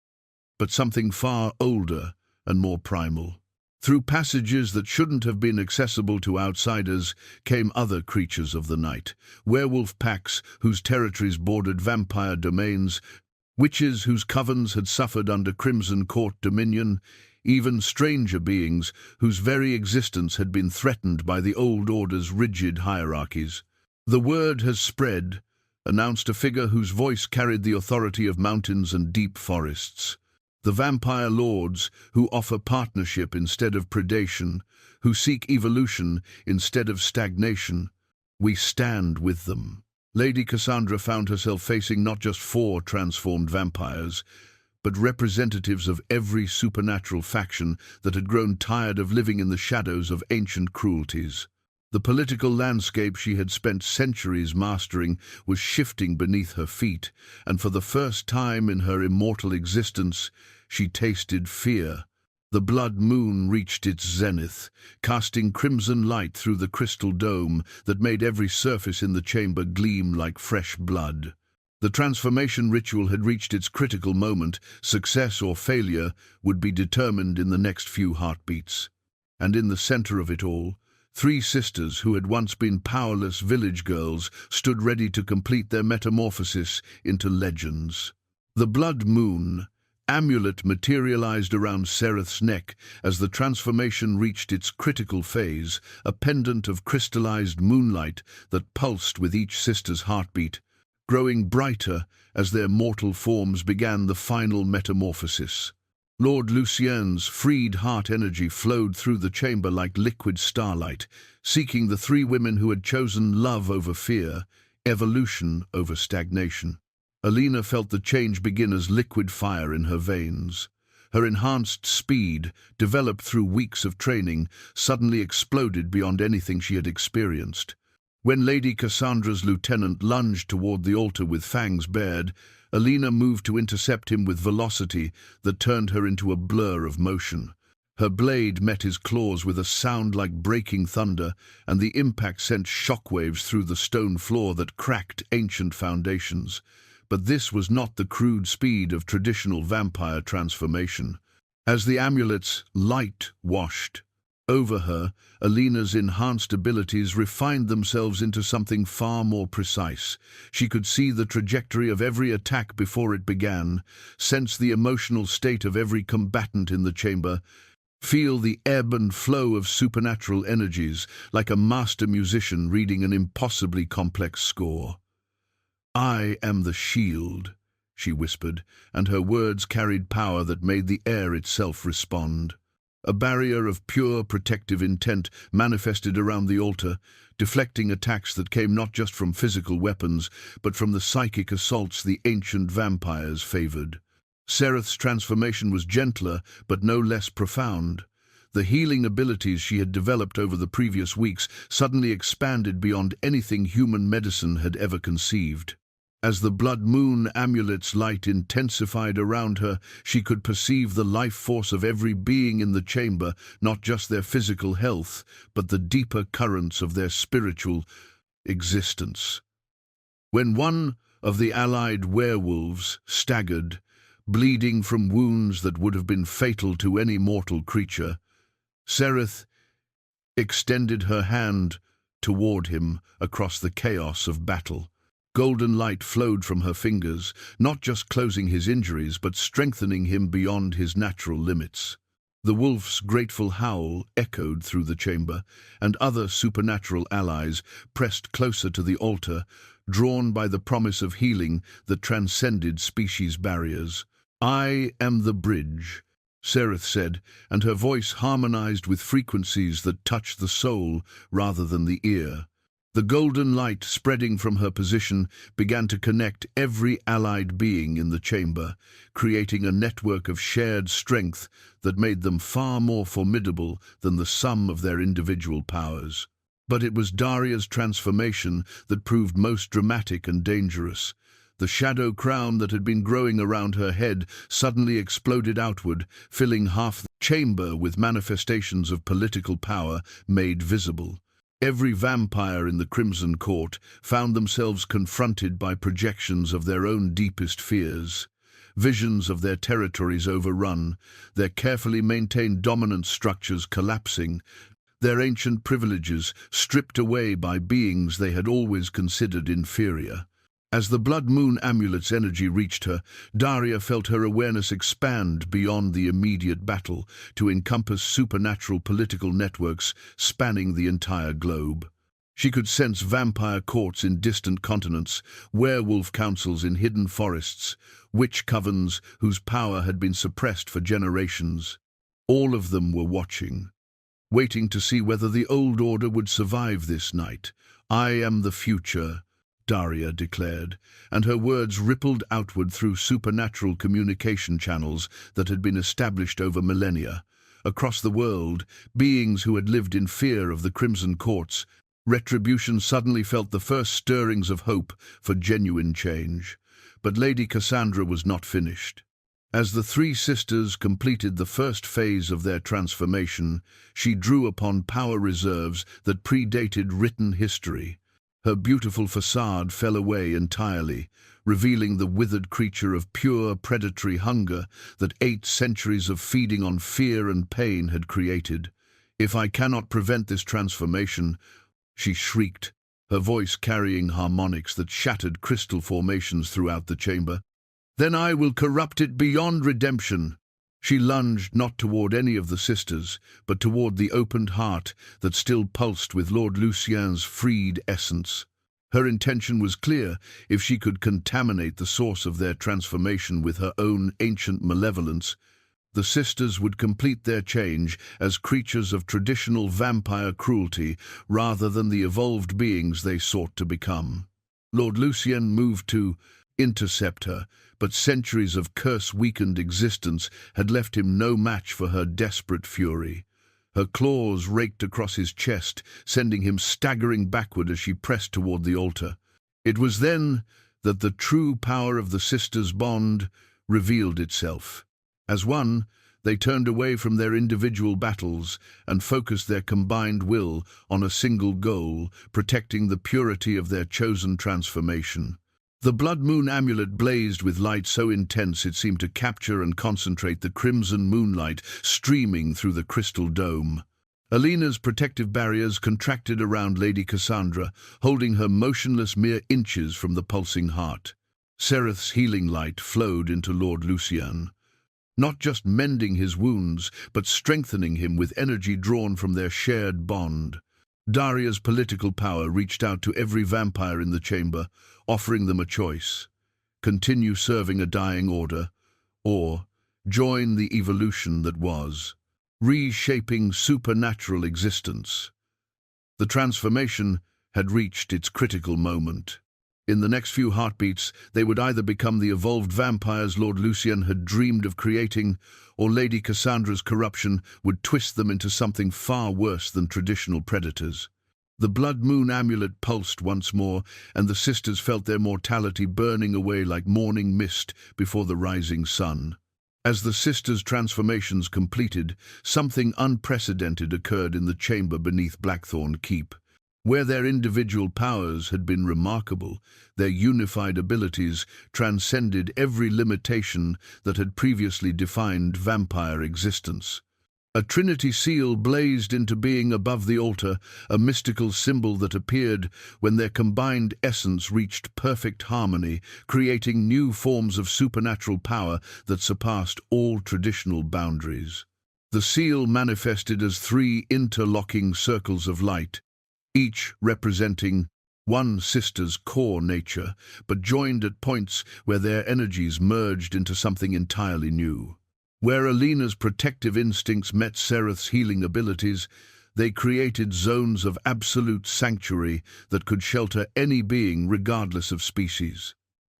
but something far older and more primal. Through passages that shouldn't have been accessible to outsiders came other creatures of the night, werewolf packs whose territories bordered vampire domains, witches whose covens had suffered under Crimson Court dominion, even stranger beings whose very existence had been threatened by the old order's rigid hierarchies. "The word has spread," announced a figure whose voice carried the authority of mountains and deep forests. "The vampire lords who offer partnership instead of predation, who seek evolution instead of stagnation. We stand with them." Lady Cassandra found herself facing not just 4 transformed vampires, but representatives of every supernatural faction that had grown tired of living in the shadows of ancient cruelties. The political landscape she had spent centuries mastering was shifting beneath her feet, and for the first time in her immortal existence, she tasted fear. The blood moon reached its zenith, casting crimson light through the crystal dome that made every surface in the chamber gleam like fresh blood. The transformation ritual had reached its critical moment. Success or failure would be determined in the next few heartbeats. And in the center of it all, 3 sisters who had once been powerless village girls stood ready to complete their metamorphosis into legends. The blood moon amulet materialized around Sereth's neck as the transformation reached its critical phase, a pendant of crystallized moonlight that pulsed with each sister's heartbeat, growing brighter as their mortal forms began the final metamorphosis. Lord Lucien's freed heart energy flowed through the chamber like liquid starlight, seeking the 3 women who had chosen love over fear, evolution over stagnation. Alina felt the change begin as liquid fire in her veins. Her enhanced speed, developed through weeks of training, suddenly exploded beyond anything she had experienced. When Lady Cassandra's lieutenant lunged toward the altar with fangs bared, Alina moved to intercept him with velocity that turned her into a blur of motion. Her blade met his claws with a sound like breaking thunder, and the impact sent shockwaves through the stone floor that cracked ancient foundations. But this was not the crude speed of traditional vampire transformation. As the amulet's light washed over her, Alina's enhanced abilities refined themselves into something far more precise. She could see the trajectory of every attack before it began, sense the emotional state of every combatant in the chamber, feel the ebb and flow of supernatural energies, like a master musician reading an impossibly complex score. "I am the shield," she whispered, and her words carried power that made the air itself respond. A barrier of pure protective intent manifested around the altar, deflecting attacks that came not just from physical weapons, but from the psychic assaults the ancient vampires favored. Sereth's transformation was gentler, but no less profound. The healing abilities she had developed over the previous weeks suddenly expanded beyond anything human medicine had ever conceived. As the blood moon amulet's light intensified around her, she could perceive the life force of every being in the chamber, not just their physical health, but the deeper currents of their spiritual existence. When one of the allied werewolves staggered, bleeding from wounds that would have been fatal to any mortal creature, Sereth extended her hand toward him across the chaos of battle. Golden light flowed from her fingers, not just closing his injuries, but strengthening him beyond his natural limits. The wolf's grateful howl echoed through the chamber, and other supernatural allies pressed closer to the altar, drawn by the promise of healing that transcended species barriers. "I am the bridge," Sereth said, and her voice harmonized with frequencies that touched the soul rather than the ear. The golden light spreading from her position began to connect every allied being in the chamber, creating a network of shared strength that made them far more formidable than the sum of their individual powers. But it was Darya's transformation that proved most dramatic and dangerous. The shadow crown that had been growing around her head suddenly exploded outward, filling half the chamber with manifestations of political power made visible. Every vampire in the Crimson Court found themselves confronted by projections of their own deepest fears, visions of their territories overrun, their carefully maintained dominant structures collapsing, their ancient privileges stripped away by beings they had always considered inferior. As the Blood Moon amulet's energy reached her, Darya felt her awareness expand beyond the immediate battle to encompass supernatural political networks spanning the entire globe. She could sense vampire courts in distant continents, werewolf councils in hidden forests, witch covens whose power had been suppressed for generations. All of them were watching, waiting to see whether the old order would survive this night. "I am the future," Darya declared, and her words rippled outward through supernatural communication channels that had been established over millennia. Across the world, beings who had lived in fear of the Crimson Courts, Retribution suddenly felt the first stirrings of hope for genuine change. But Lady Cassandra was not finished. As the three sisters completed the first phase of their transformation, she drew upon power reserves that predated written history. Her beautiful facade fell away entirely, revealing the withered creature of pure predatory hunger that 8 centuries of feeding on fear and pain had created. "If I cannot prevent this transformation," she shrieked, her voice carrying harmonics that shattered crystal formations throughout the chamber, "then I will corrupt it beyond redemption." She lunged not toward any of the sisters, but toward the opened heart that still pulsed with Lord Lucien's freed essence. Her intention was clear: if she could contaminate the source of their transformation with her own ancient malevolence, the sisters would complete their change as creatures of traditional vampire cruelty rather than the evolved beings they sought to become. Lord Lucien moved to intercept her, but centuries of curse-weakened existence had left him no match for her desperate fury. Her claws raked across his chest, sending him staggering backward as she pressed toward the altar. It was then that the true power of the sisters' bond revealed itself. As one, they turned away from their individual battles and focused their combined will on a single goal, protecting the purity of their chosen transformation. The Blood Moon amulet blazed with light so intense it seemed to capture and concentrate the crimson moonlight streaming through the crystal dome. Alina's protective barriers contracted around Lady Cassandra, holding her motionless mere inches from the pulsing heart. Sereth's healing light flowed into Lord Lucien, not just mending his wounds, but strengthening him with energy drawn from their shared bond. Darya's political power reached out to every vampire in the chamber, offering them a choice: continue serving a dying order, or join the evolution that was, reshaping supernatural existence. The transformation had reached its critical moment. In the next few heartbeats, they would either become the evolved vampires Lord Lucien had dreamed of creating, or Lady Cassandra's corruption would twist them into something far worse than traditional predators. The Blood Moon amulet pulsed once more, and the sisters felt their mortality burning away like morning mist before the rising sun. As the sisters' transformations completed, something unprecedented occurred in the chamber beneath Blackthorn Keep. Where their individual powers had been remarkable, their unified abilities transcended every limitation that had previously defined vampire existence. A Trinity seal blazed into being above the altar, a mystical symbol that appeared when their combined essence reached perfect harmony, creating new forms of supernatural power that surpassed all traditional boundaries. The seal manifested as 3 interlocking circles of light, each representing one sister's core nature, but joined at points where their energies merged into something entirely new. Where Alina's protective instincts met Sereth's healing abilities, They created zones of absolute sanctuary that could shelter any being regardless of species.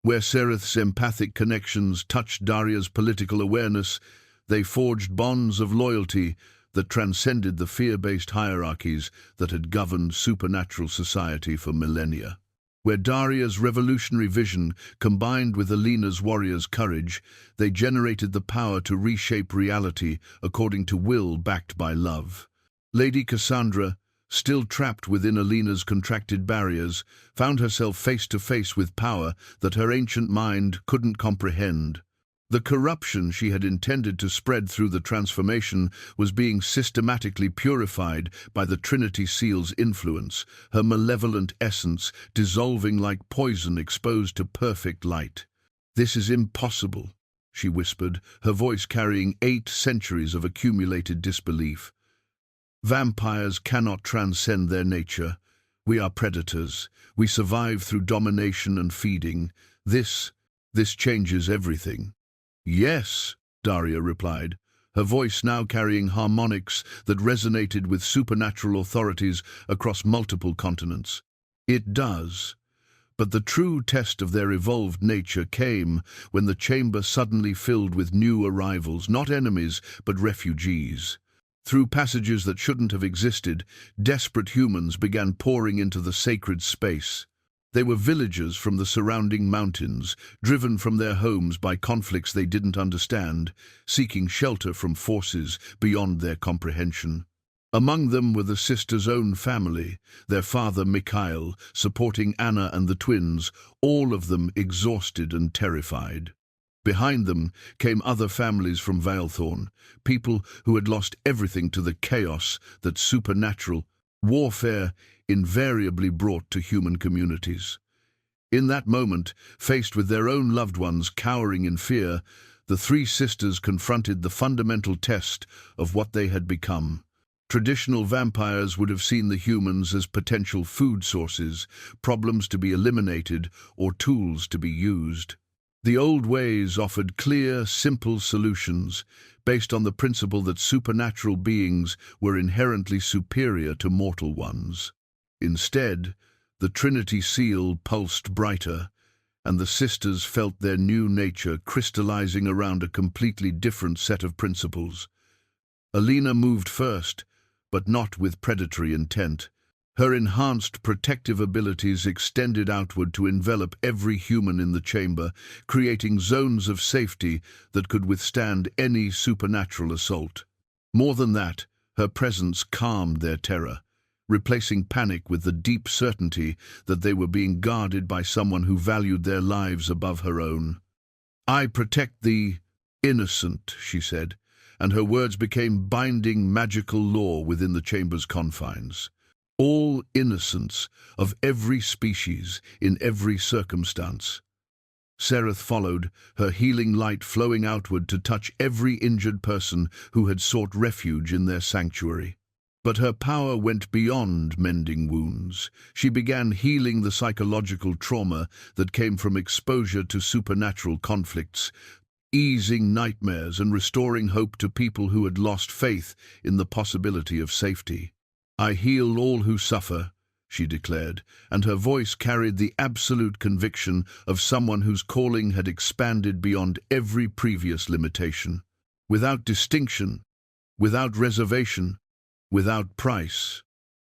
Where Sereth's empathic connections touched Darya's political awareness, they forged bonds of loyalty that transcended the fear-based hierarchies that had governed supernatural society for millennia. Where Darya's revolutionary vision combined with Alina's warrior's courage, they generated the power to reshape reality according to will backed by love. Lady Cassandra, still trapped within Alina's contracted barriers, found herself face to face with power that her ancient mind couldn't comprehend. The corruption she had intended to spread through the transformation was being systematically purified by the Trinity Seal's influence, her malevolent essence dissolving like poison exposed to perfect light. "This is impossible," she whispered, her voice carrying 8 centuries of accumulated disbelief. "Vampires cannot transcend their nature. We are predators. We survive through domination and feeding. This changes everything." "Yes," Darya replied, her voice now carrying harmonics that resonated with supernatural authorities across multiple continents. "It does. But the true test of their evolved nature came when the chamber suddenly filled with new arrivals, not enemies, but refugees. Through passages that shouldn't have existed, desperate humans began pouring into the sacred space. They were villagers from the surrounding mountains, driven from their homes by conflicts they didn't understand, seeking shelter from forces beyond their comprehension. Among them were the sisters' own family, their father Mikhail supporting Anna and the twins, all of them exhausted and terrified. Behind them came other families from Blackthorn, people who had lost everything to the chaos that supernatural warfare invariably brought to human communities. In that moment, faced with their own loved ones cowering in fear, the 3 sisters confronted the fundamental test of what they had become. Traditional vampires would have seen the humans as potential food sources, problems to be eliminated, or tools to be used. The old ways offered clear, simple solutions, based on the principle that supernatural beings were inherently superior to mortal ones. Instead, the Trinity Seal pulsed brighter, and the sisters felt their new nature crystallizing around a completely different set of principles. Alina moved first, but not with predatory intent. Her enhanced protective abilities extended outward to envelop every human in the chamber, creating zones of safety that could withstand any supernatural assault. More than that, her presence calmed their terror, replacing panic with the deep certainty that they were being guarded by someone who valued their lives above her own. "I protect the innocent," she said, and her words became binding magical law within the chamber's confines. "All innocents of every species, in every circumstance." Sereth followed, her healing light flowing outward to touch every injured person who had sought refuge in their sanctuary. But her power went beyond mending wounds. She began healing the psychological trauma that came from exposure to supernatural conflicts, easing nightmares and restoring hope to people who had lost faith in the possibility of safety. "I heal all who suffer," she declared, and her voice carried the absolute conviction of someone whose calling had expanded beyond every previous limitation. Without distinction, without reservation, without price.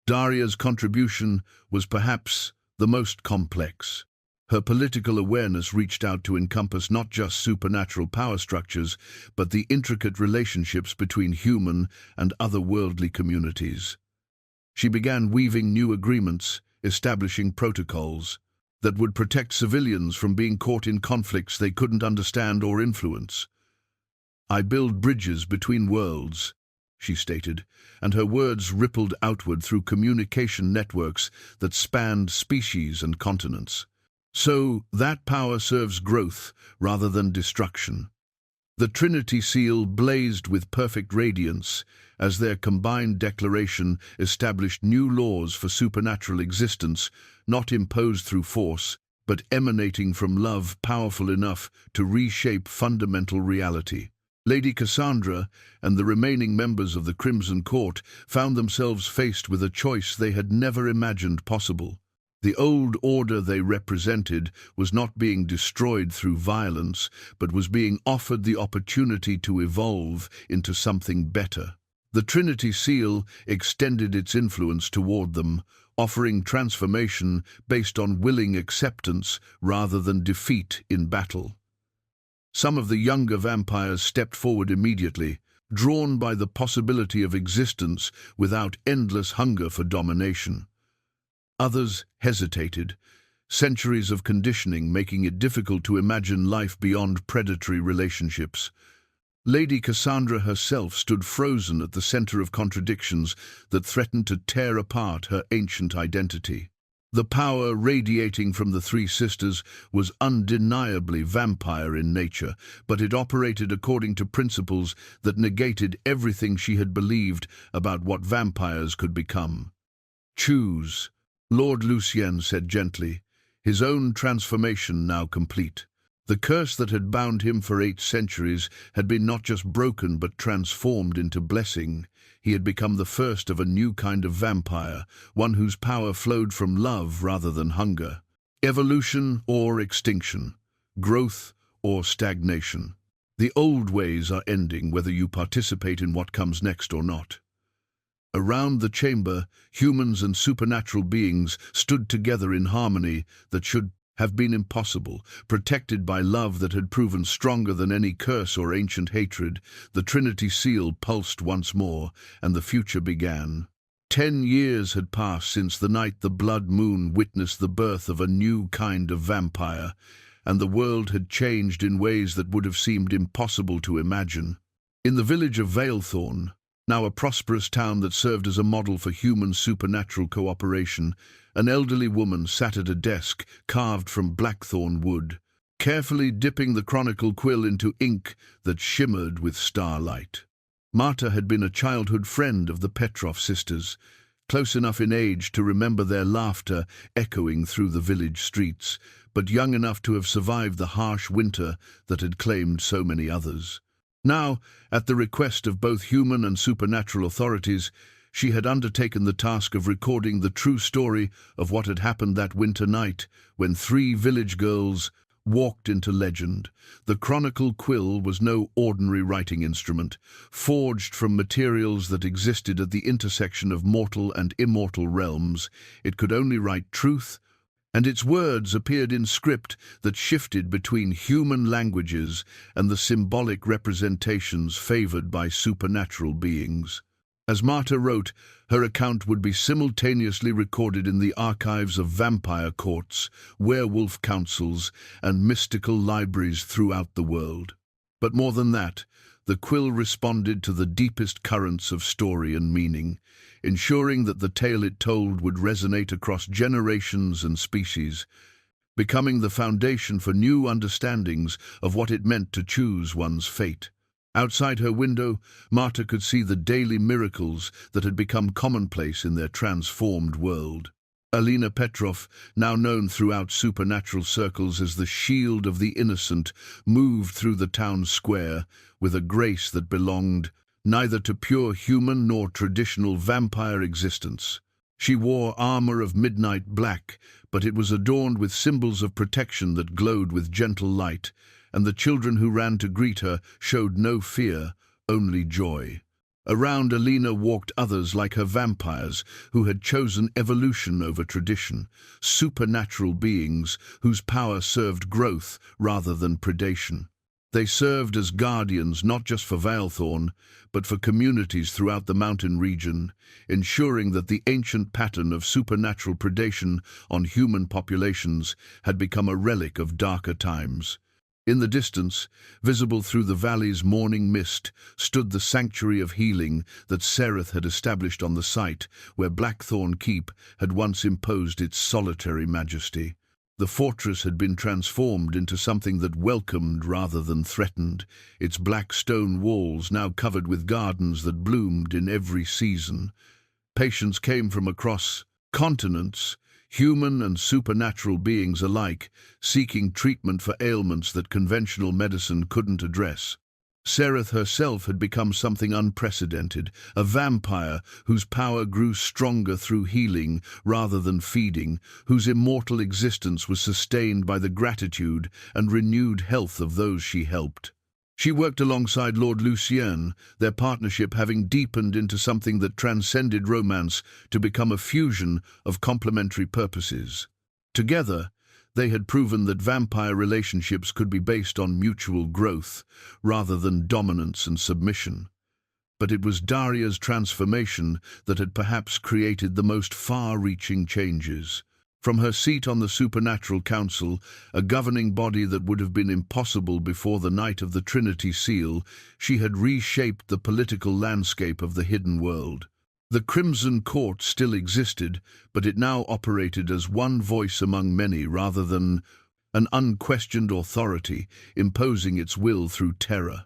Darya's contribution was perhaps the most complex. Her political awareness reached out to encompass not just supernatural power structures, but the intricate relationships between human and otherworldly communities. She began weaving new agreements, establishing protocols that would protect civilians from being caught in conflicts they couldn't understand or influence. "I build bridges between worlds," she stated, and her words rippled outward through communication networks that spanned species and continents. So that power serves growth rather than destruction. The Trinity Seal blazed with perfect radiance as their combined declaration established new laws for supernatural existence, not imposed through force, but emanating from love powerful enough to reshape fundamental reality. Lady Cassandra and the remaining members of the Crimson Court found themselves faced with a choice they had never imagined possible. The old order they represented was not being destroyed through violence, but was being offered the opportunity to evolve into something better. The Trinity Seal extended its influence toward them, offering transformation based on willing acceptance rather than defeat in battle. Some of the younger vampires stepped forward immediately, drawn by the possibility of existence without endless hunger for domination. Others hesitated, centuries of conditioning making it difficult to imagine life beyond predatory relationships. Lady Cassandra herself stood frozen at the center of contradictions that threatened to tear apart her ancient identity. The power radiating from the three sisters was undeniably vampire in nature, but it operated according to principles that negated everything she had believed about what vampires could become. "Choose," Lord Lucien said gently, his own transformation now complete. The curse that had bound him for 8 centuries had been not just broken but transformed into blessing. He had become the first of a new kind of vampire, one whose power flowed from love rather than hunger. Evolution or extinction, growth or stagnation. The old ways are ending whether you participate in what comes next or not. Around the chamber, humans and supernatural beings stood together in harmony that should have been impossible, protected by love that had proven stronger than any curse or ancient hatred. The Trinity Seal pulsed once more, and the future began. 10 years had passed since the night the blood moon witnessed the birth of a new kind of vampire, and the world had changed in ways that would have seemed impossible to imagine. In the village of Blackthorn, now a prosperous town that served as a model for human-supernatural cooperation, an elderly woman sat at a desk carved from blackthorn wood, carefully dipping the chronicle quill into ink that shimmered with starlight. Marta had been a childhood friend of the Petrov sisters, close enough in age to remember their laughter echoing through the village streets, but young enough to have survived the harsh winter that had claimed so many others. Now, at the request of both human and supernatural authorities, she had undertaken the task of recording the true story of what had happened that winter night when 3 village girls walked into legend. The chronicle quill was no ordinary writing instrument, forged from materials that existed at the intersection of mortal and immortal realms. It could only write truth, and its words appeared in script that shifted between human languages and the symbolic representations favored by supernatural beings. As Marta wrote, her account would be simultaneously recorded in the archives of vampire courts, werewolf councils, and mystical libraries throughout the world. But more than that, the quill responded to the deepest currents of story and meaning, ensuring that the tale it told would resonate across generations and species, becoming the foundation for new understandings of what it meant to choose one's fate. Outside her window, Marta could see the daily miracles that had become commonplace in their transformed world. Alina Petrov, now known throughout supernatural circles as the Shield of the Innocent, moved through the town square with a grace that belonged neither to pure human nor traditional vampire existence. She wore armor of midnight black, but it was adorned with symbols of protection that glowed with gentle light, and the children who ran to greet her showed no fear, only joy. Around Alina walked others like her vampires, who had chosen evolution over tradition, supernatural beings whose power served growth rather than predation. They served as guardians not just for Blackthorn, but for communities throughout the mountain region, ensuring that the ancient pattern of supernatural predation on human populations had become a relic of darker times. In the distance, visible through the valley's morning mist, stood the sanctuary of healing that Sereth had established on the site where Blackthorn Keep had once imposed its solitary majesty. The fortress had been transformed into something that welcomed rather than threatened, its black stone walls now covered with gardens that bloomed in every season. Patients came from across continents, human and supernatural beings alike, seeking treatment for ailments that conventional medicine couldn't address. Sereth herself had become something unprecedented, a vampire whose power grew stronger through healing rather than feeding, whose immortal existence was sustained by the gratitude and renewed health of those she helped. She worked alongside Lord Lucien, their partnership having deepened into something that transcended romance to become a fusion of complementary purposes. Together, they had proven that vampire relationships could be based on mutual growth, rather than dominance and submission. But it was Darya's transformation that had perhaps created the most far-reaching changes. From her seat on the Supernatural Council, a governing body that would have been impossible before the night of the Trinity Seal, she had reshaped the political landscape of the hidden world. The Crimson Court still existed, but it now operated as one voice among many rather than an unquestioned authority imposing its will through terror.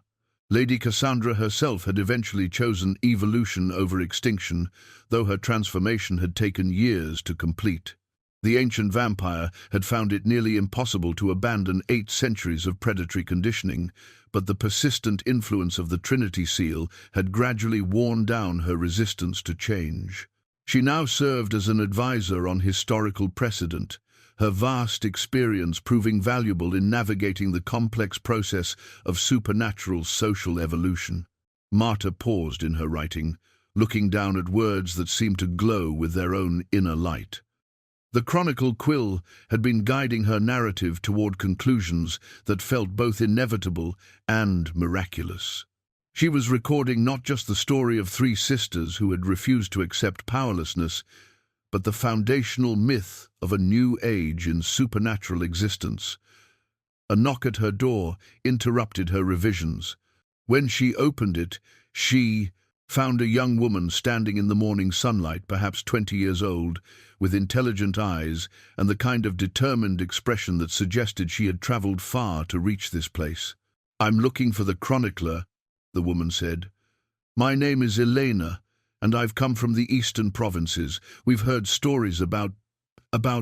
Lady Cassandra herself had eventually chosen evolution over extinction, though her transformation had taken years to complete. The ancient vampire had found it nearly impossible to abandon 8 centuries of predatory conditioning, but the persistent influence of the Trinity Seal had gradually worn down her resistance to change. She now served as an advisor on historical precedent, her vast experience proving valuable in navigating the complex process of supernatural social evolution. Marta paused in her writing, looking down at words that seemed to glow with their own inner light. The chronicle quill had been guiding her narrative toward conclusions that felt both inevitable and miraculous. She was recording not just the story of 3 sisters who had refused to accept powerlessness, but the foundational myth of a new age in supernatural existence. A knock at her door interrupted her revisions. When she opened it, she found a young woman standing in the morning sunlight, perhaps 20 years old, with intelligent eyes and the kind of determined expression that suggested she had traveled far to reach this place. "I'm looking for the chronicler," the woman said. "My name is Alina, and I've come from the eastern provinces. We've heard stories about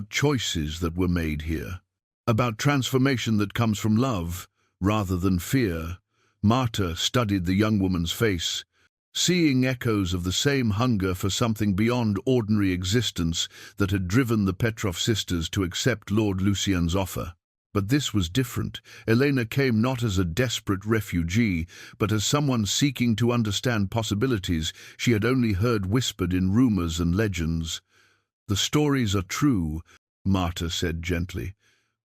choices that were made here, about transformation that comes from love rather than fear." Marta studied the young woman's face, seeing echoes of the same hunger for something beyond ordinary existence that had driven the Petrov sisters to accept Lord Lucien's offer. But this was different. Alina came not as a desperate refugee, but as someone seeking to understand possibilities she had only heard whispered in rumors and legends. "The stories are true," Marta said gently,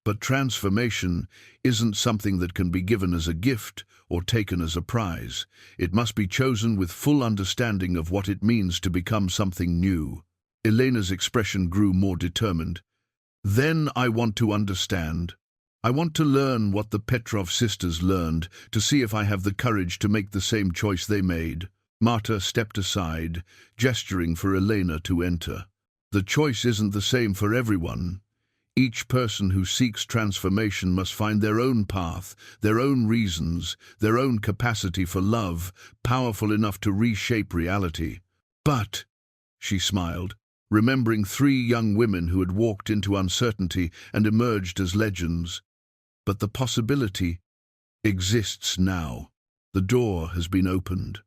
"but transformation isn't something that can be given as a gift or taken as a prize. It must be chosen with full understanding of what it means to become something new." Elena's expression grew more determined. "Then I want to understand. I want to learn what the Petrov sisters learned, to see if I have the courage to make the same choice they made." Marta stepped aside, gesturing for Alina to enter. "The choice isn't the same for everyone. Each person who seeks transformation must find their own path, their own reasons, their own capacity for love, powerful enough to reshape reality." "But," she smiled, remembering 3 young women who had walked into uncertainty and emerged as legends, "but the possibility exists now. The door has been opened."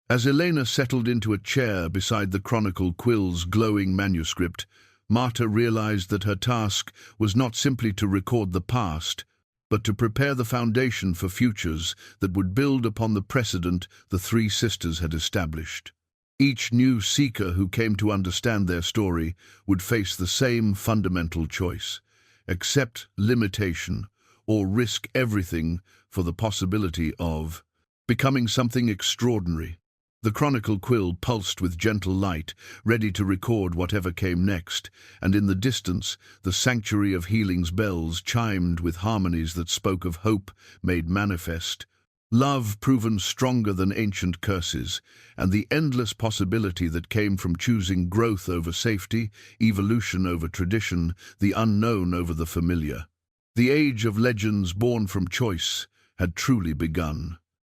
As Alina settled into a chair beside the chronicle quill's glowing manuscript, Marta realized that her task was not simply to record the past, but to prepare the foundation for futures that would build upon the precedent the 3 sisters had established. Each new seeker who came to understand their story would face the same fundamental choice: accept limitation or risk everything for the possibility of becoming something extraordinary. The chronicle quill pulsed with gentle light, ready to record whatever came next, and in the distance, the sanctuary of healing's bells chimed with harmonies that spoke of hope made manifest, love proven stronger than ancient curses, and the endless possibility that came from choosing growth over safety, evolution over tradition, the unknown over the familiar. The age of legends born from choice had truly begun.